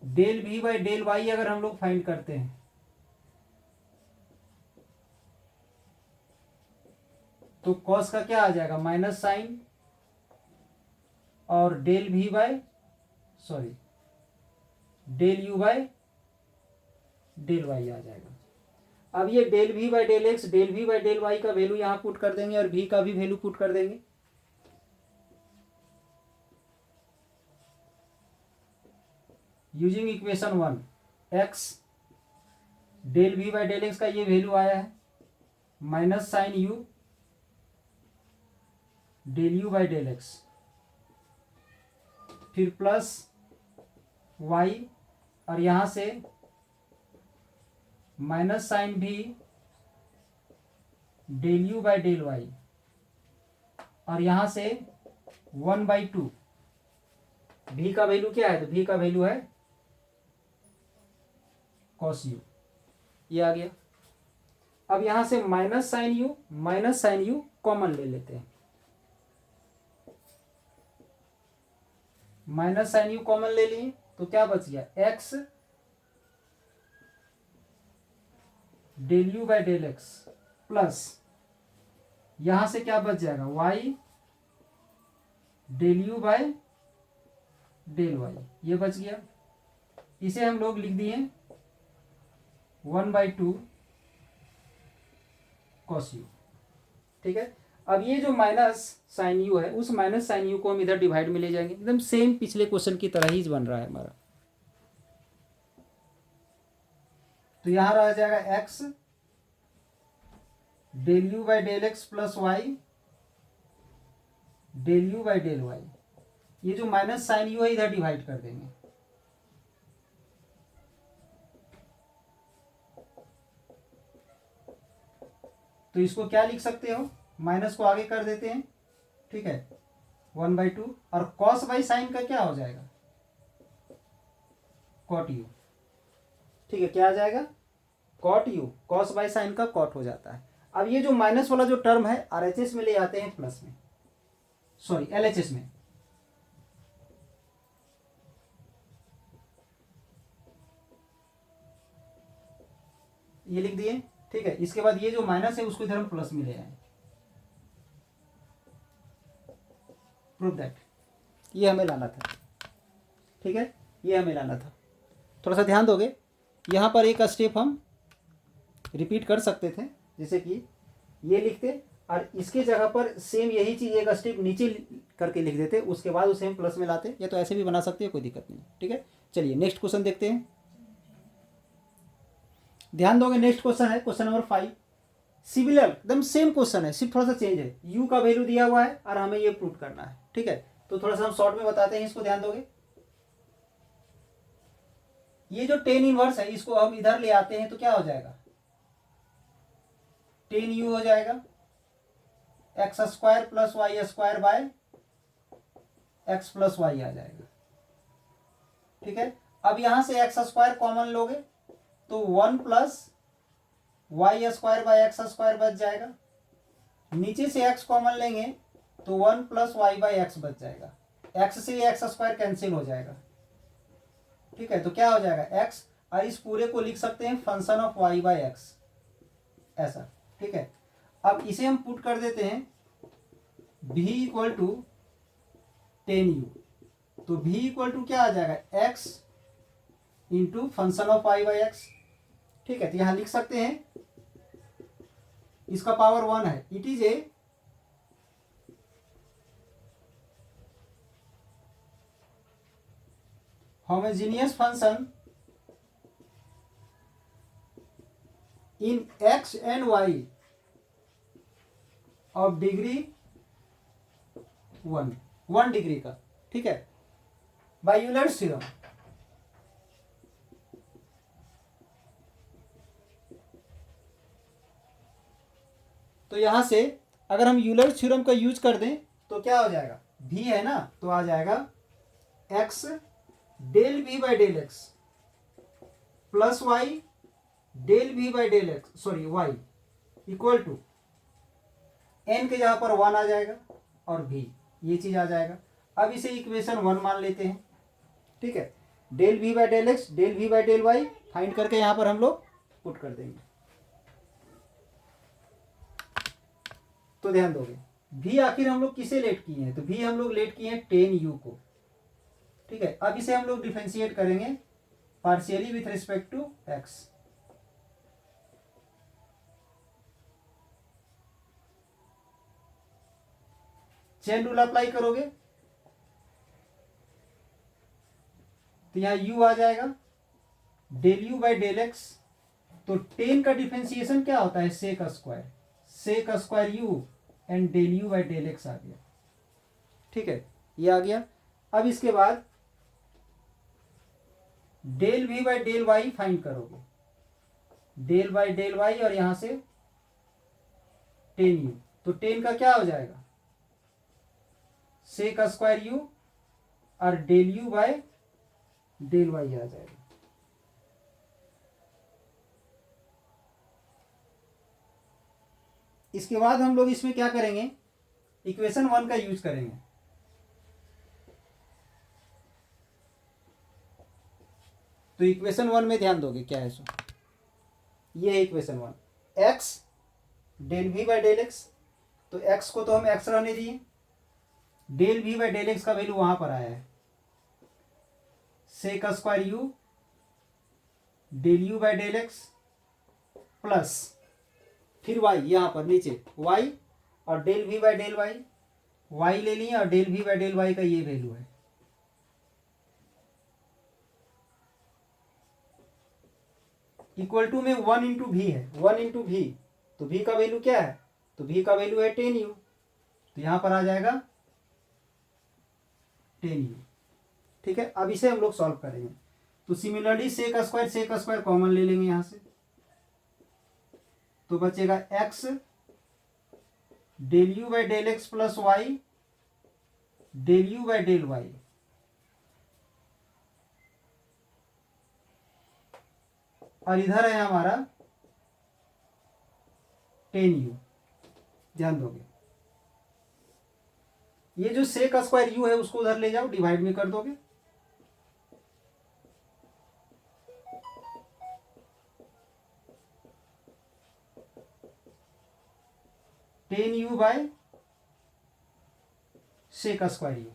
del v by del y अगर हम लोग फाइंड करते हैं तो कॉस का क्या आ जाएगा माइनस साइन, और del v by del u by del y आ जाएगा। अब ये del v by del x del v by del y का वैल्यू यहां पुट कर देंगे और v का भी वैल्यू पुट कर देंगे। Using equation 1 x del v by del x का ये वैल्यू आया है minus sine u del u by del x, फिर प्लस y, और यहां से माइनस साइन भी del u by del y, और यहां से 1/2। v का वैल्यू क्या है, तो v का वैल्यू है कॉस यू, ये आ गया। अब यहां से माइनस साइन यू कॉमन ले लेते हैं। माइनस साइन यू कॉमन ले लिए तो क्या बच गया, x del u by del x plus यहां से क्या बच जाएगा, y del u by del y, ये बच गया। इसे हम लोग लिख दिए 1/2 कॉस यू। ठीक है, अब ये जो माइनस साइन यू है, उस माइनस साइन यू को हम इधर डिवाइड में ले जाएंगे, एकदम सेम पिछले क्वेश्चन की तरह ही बन रहा है हमारा। तो यहां रह जाएगा x del u by del x plus y del u by del y. ये जो माइनस साइन यू है इधर डिवाइड कर देंगे। तो इसको क्या लिख सकते हो, माइनस को आगे कर देते हैं। ठीक है, 1/2 और कॉस बाई साइन का क्या हो जाएगा, कॉट यू। ठीक है, क्या आ जाएगा, cot u, cos by sine का कॉट हो जाता है। अब ये जो माइनस वाला जो टर्म है आरएचएस में ले आते हैं प्लस में, सॉरी एलएचएस में। ये लिख दिए। ठीक है, इसके बाद ये जो माइनस है उसको इधर हम प्लस में ले आए। प्रूव दैट, ये हमें लाना था। ठीक है, ये हमें लाना था। थोड़ा सा ध्यान दोगे, यहाँ पर एक स्टेप हम रिपीट कर सकते थे, जैसे कि ये लिखते और इसके जगह पर सेम यही चीज़ एक स्टेप नीचे करके लिख देते, उसके बाद उसे हम प्लस में लाते, या तो ऐसे भी बना सकते हैं, कोई दिक्कत नहीं। ठीक है, चलिए नेक्स्ट क्वेश्चन देखते हैं। ध्यान दोगे, नेक्स्ट क्वेश्चन है क्वेश्चन नंबर 5। सिमिलर एकदम सेम क्वेश्चन है, सिर्फ थोड़ा सा चेंज है। यू का वैल्यू दिया हुआ है और हमें ये प्रूव करना है। ठीक है, तो थोड़ा सा हम शॉर्ट में बताते हैं इसको, ध्यान दोगे। ये जो टेन इनवर्स है इसको हम इधर ले आते हैं तो क्या हो जाएगा, टेन यू हो जाएगा, x square plus y square by x plus y आ जाएगा। ठीक है, अब यहां से एक्स स्क्वायर कॉमन लोगे तो 1 plus y square by x square बच जाएगा। नीचे से एक्स कॉमन लेंगे तो 1 प्लस वाई बाई एक्स बच जाएगा। एक्स से एक्स स्क्वायर कैंसिल हो जाएगा। ठीक है, तो क्या हो जाएगा एक्स, और इस पूरे को लिख सकते हैं function of y by x, ऐसा। ठीक है, अब इसे हम पुट कर देते हैं v इक्वल टू 10u। तो v इक्वल टू क्या आ जाएगा, x into function of y by x. ठीक है, तो यहां लिख सकते हैं इसका पावर 1 है। It is a homogeneous function in x and y of degree 1 degree का। ठीक है, बाय यूलर्स थ्योरम। तो यहां से अगर हम यूलर्स थ्योरम का यूज कर दें तो क्या हो जाएगा, v है ना, तो आ जाएगा x del v by del x plus y del v by del x, sorry y equal to n के जगह पर 1 आ जाएगा और v, ये चीज आ जाएगा। अब इसे इक्वेशन 1 मान लेते हैं। ठीक है, del v by del x del v by del y find करके यहां पर हम लोग पुट कर देंगे। तो ध्यान दोगे, v आखिर हम लोग किसे लेट किए हैं, तो v हम लोग लेट किए हैं 10u को। ठीक है, अब इसे हम लोग डिफरेंशिएट करेंगे partially with respect to x। Chain rule apply करोगे तो यहां u आ जाएगा del u by del x. तो 10 का डिफरेंशिएशन क्या होता है, sec square u and del u by del x आ गया। ठीक है, ये आ गया। अब इसके बाद del v by del y find करोगे, डेल बाई डेल वाई और यहां से 10u। तो 10 का क्या हो जाएगा, सेक स्क्वायर u और del u by del y आ जाएगा। इसके बाद हम लोग इसमें क्या करेंगे, इक्वेशन 1 का यूज करेंगे। तो इक्वेशन 1 में ध्यान दोगे क्या है सो, ये है equation 1, x del v by del x. तो एक्स को तो हम एक्स रहने दिए, del v by del x का वैल्यू वहां पर आया है, sec square u del u by del x plus फिर वाई, यहां पर नीचे वाई और del v by del y, y ले लिए और del v by del y का ये वैल्यू है, इक्वल टू में 1 इंटू वी है, 1 इंटू वी। तो वी का वैल्यू क्या है, तो वी का वैल्यू है 10u, तो यहां पर आ जाएगा 10u। ठीक है, अब इसे हम लोग सॉल्व करेंगे। तो सिमिलरली सेक स्क्वायर कॉमन ले लेंगे यहां से, तो बचेगा x del u by del x plus y del u by del y. और इधर है हमारा 10u, ध्यान दोगे। ये जो सेक स्क्वायर यू है उसको उधर ले जाओ, डिवाइड में कर दोगे, tan u by sec square u.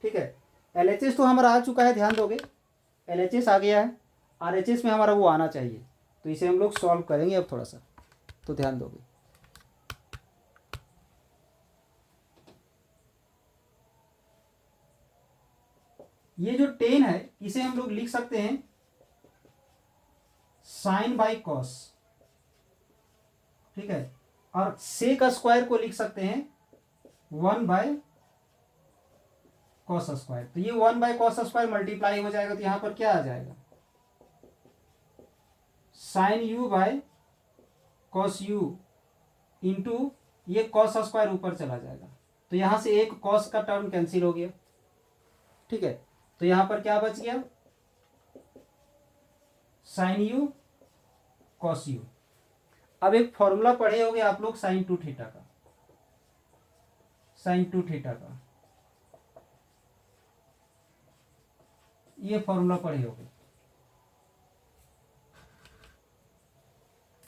ठीक है, LHS तो हमारा आ चुका है, ध्यान दोगे LHS आ गया है, RHS में हमारा वो आना चाहिए। तो इसे हम लोग सॉल्व करेंगे अब थोड़ा सा, तो ध्यान दोगे। ये जो 10 है इसे हम लोग लिख सकते हैं साइन बाई कॉस, ठीक है, और सेक स्क्वायर को लिख सकते हैं 1 बाय कॉस स्क्वायर। तो ये 1 बाय कॉस स्क्वायर मल्टीप्लाई हो जाएगा, तो यहां पर क्या आ जाएगा, sine u by cos u into ये कॉस स्क्वायर ऊपर चला जाएगा, तो यहां से एक कॉस का टर्म कैंसिल हो गया। ठीक है, तो यहां पर क्या बच गया, साइन यू कॉस यू। अब एक फॉर्मूला पढ़े होंगे आप लोग साइन 2 थीटा का, साइन 2 थीटा का ये फॉर्मूला पढ़े होंगे,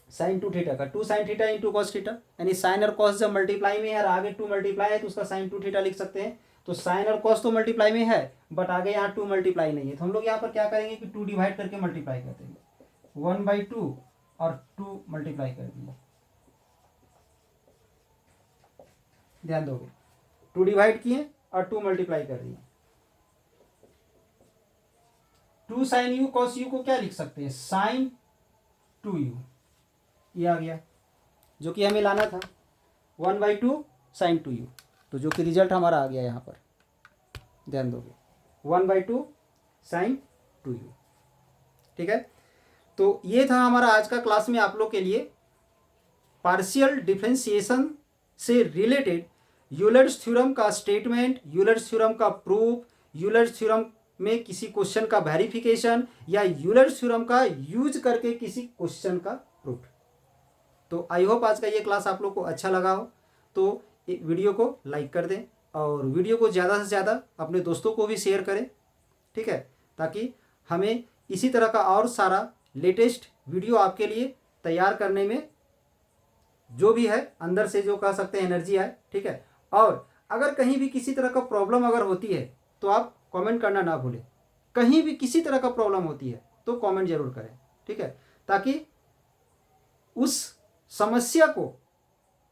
साइन 2 थीटा का, 2 sine theta into cos theta, यानी साइन और कॉस जब मल्टीप्लाई में है और आगे 2 मल्टीप्लाई है तो उसका साइन 2 थीटा लिख सकते हैं। तो साइन और कॉस तो मल्टीप्लाई में है बट आगे यहाँ 2 मल्टीप्लाई नहीं है, तो हम लोग यहाँ पर क्या करेंगे कि 2 डिवाइड करके मल्टीप्लाई कर देंगे, 1/2 और 2 मल्टीप्लाई कर दिए, ध्यान दोगे 2 डिवाइड किए और 2 मल्टीप्लाई कर दिए। 2 साइन यू कॉस यू को क्या लिख सकते हैं, साइन 2u, ये आ गया जो कि हमें लाना था, 1/2 साइन 2u, तो जो कि रिजल्ट हमारा आ गया यहाँ पर, ध्यान दोगे 1/2 साइन 2u। ठीक है, तो ये था हमारा आज का क्लास में आप लोग के लिए पार्शियल डिफरेंशिएशन से रिलेटेड यूलर्स थ्योरम का स्टेटमेंट, यूलर्स थ्योरम का प्रूफ, यूलर्स थ्योरम में किसी क्वेश्चन का वेरिफिकेशन या यूलर्स थ्योरम का यूज करके किसी क्वेश्चन का प्रूफ। तो आई होप आज का ये क्लास आप लोग को अच्छा लगा हो, तो वीडियो को लाइक कर दें और वीडियो को ज़्यादा से ज़्यादा अपने दोस्तों को भी शेयर करें। ठीक है, ताकि हमें इसी तरह का और सारा लेटेस्ट वीडियो आपके लिए तैयार करने में जो भी है अंदर से जो कह सकते हैं एनर्जी आए। ठीक है, और अगर कहीं भी किसी तरह का प्रॉब्लम अगर होती है तो आप कमेंट करना ना भूलें, कहीं भी किसी तरह का प्रॉब्लम होती है तो कमेंट जरूर करें। ठीक है, ताकि उस समस्या को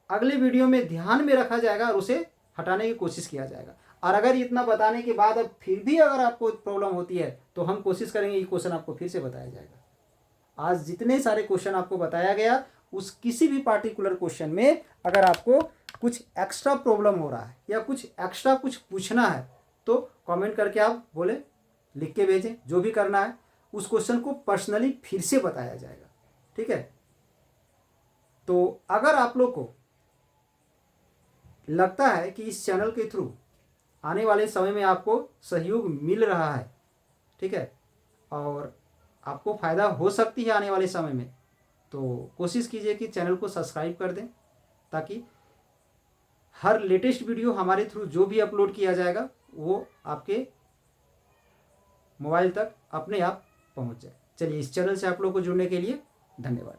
अगले वीडियो में ध्यान में रखा जाएगा और उसे हटाने की कोशिश किया जाएगा। और अगर इतना बताने के बाद अब फिर भी अगर आपको प्रॉब्लम होती है तो हम कोशिश करेंगे ये क्वेश्चन आपको फिर से बताया जाएगा। आज जितने सारे क्वेश्चन आपको बताया गया उस किसी भी पार्टिकुलर क्वेश्चन में अगर आपको कुछ एक्स्ट्रा प्रॉब्लम हो रहा है या कुछ एक्स्ट्रा कुछ पूछना है तो कमेंट करके आप बोले, लिख के भेजें, जो भी करना है उस क्वेश्चन को पर्सनली फिर से बताया जाएगा। ठीक है, तो अगर आप लोग को लगता है कि इस चैनल के थ्रू आने वाले समय में आपको सहयोग मिल रहा है, ठीक है, और आपको फ़ायदा हो सकती है आने वाले समय में, तो कोशिश कीजिए कि चैनल को सब्सक्राइब कर दें ताकि हर लेटेस्ट वीडियो हमारे थ्रू जो भी अपलोड किया जाएगा वो आपके मोबाइल तक अपने आप पहुंच जाए। चलिए, इस चैनल से आप लोग को जुड़ने के लिए धन्यवाद।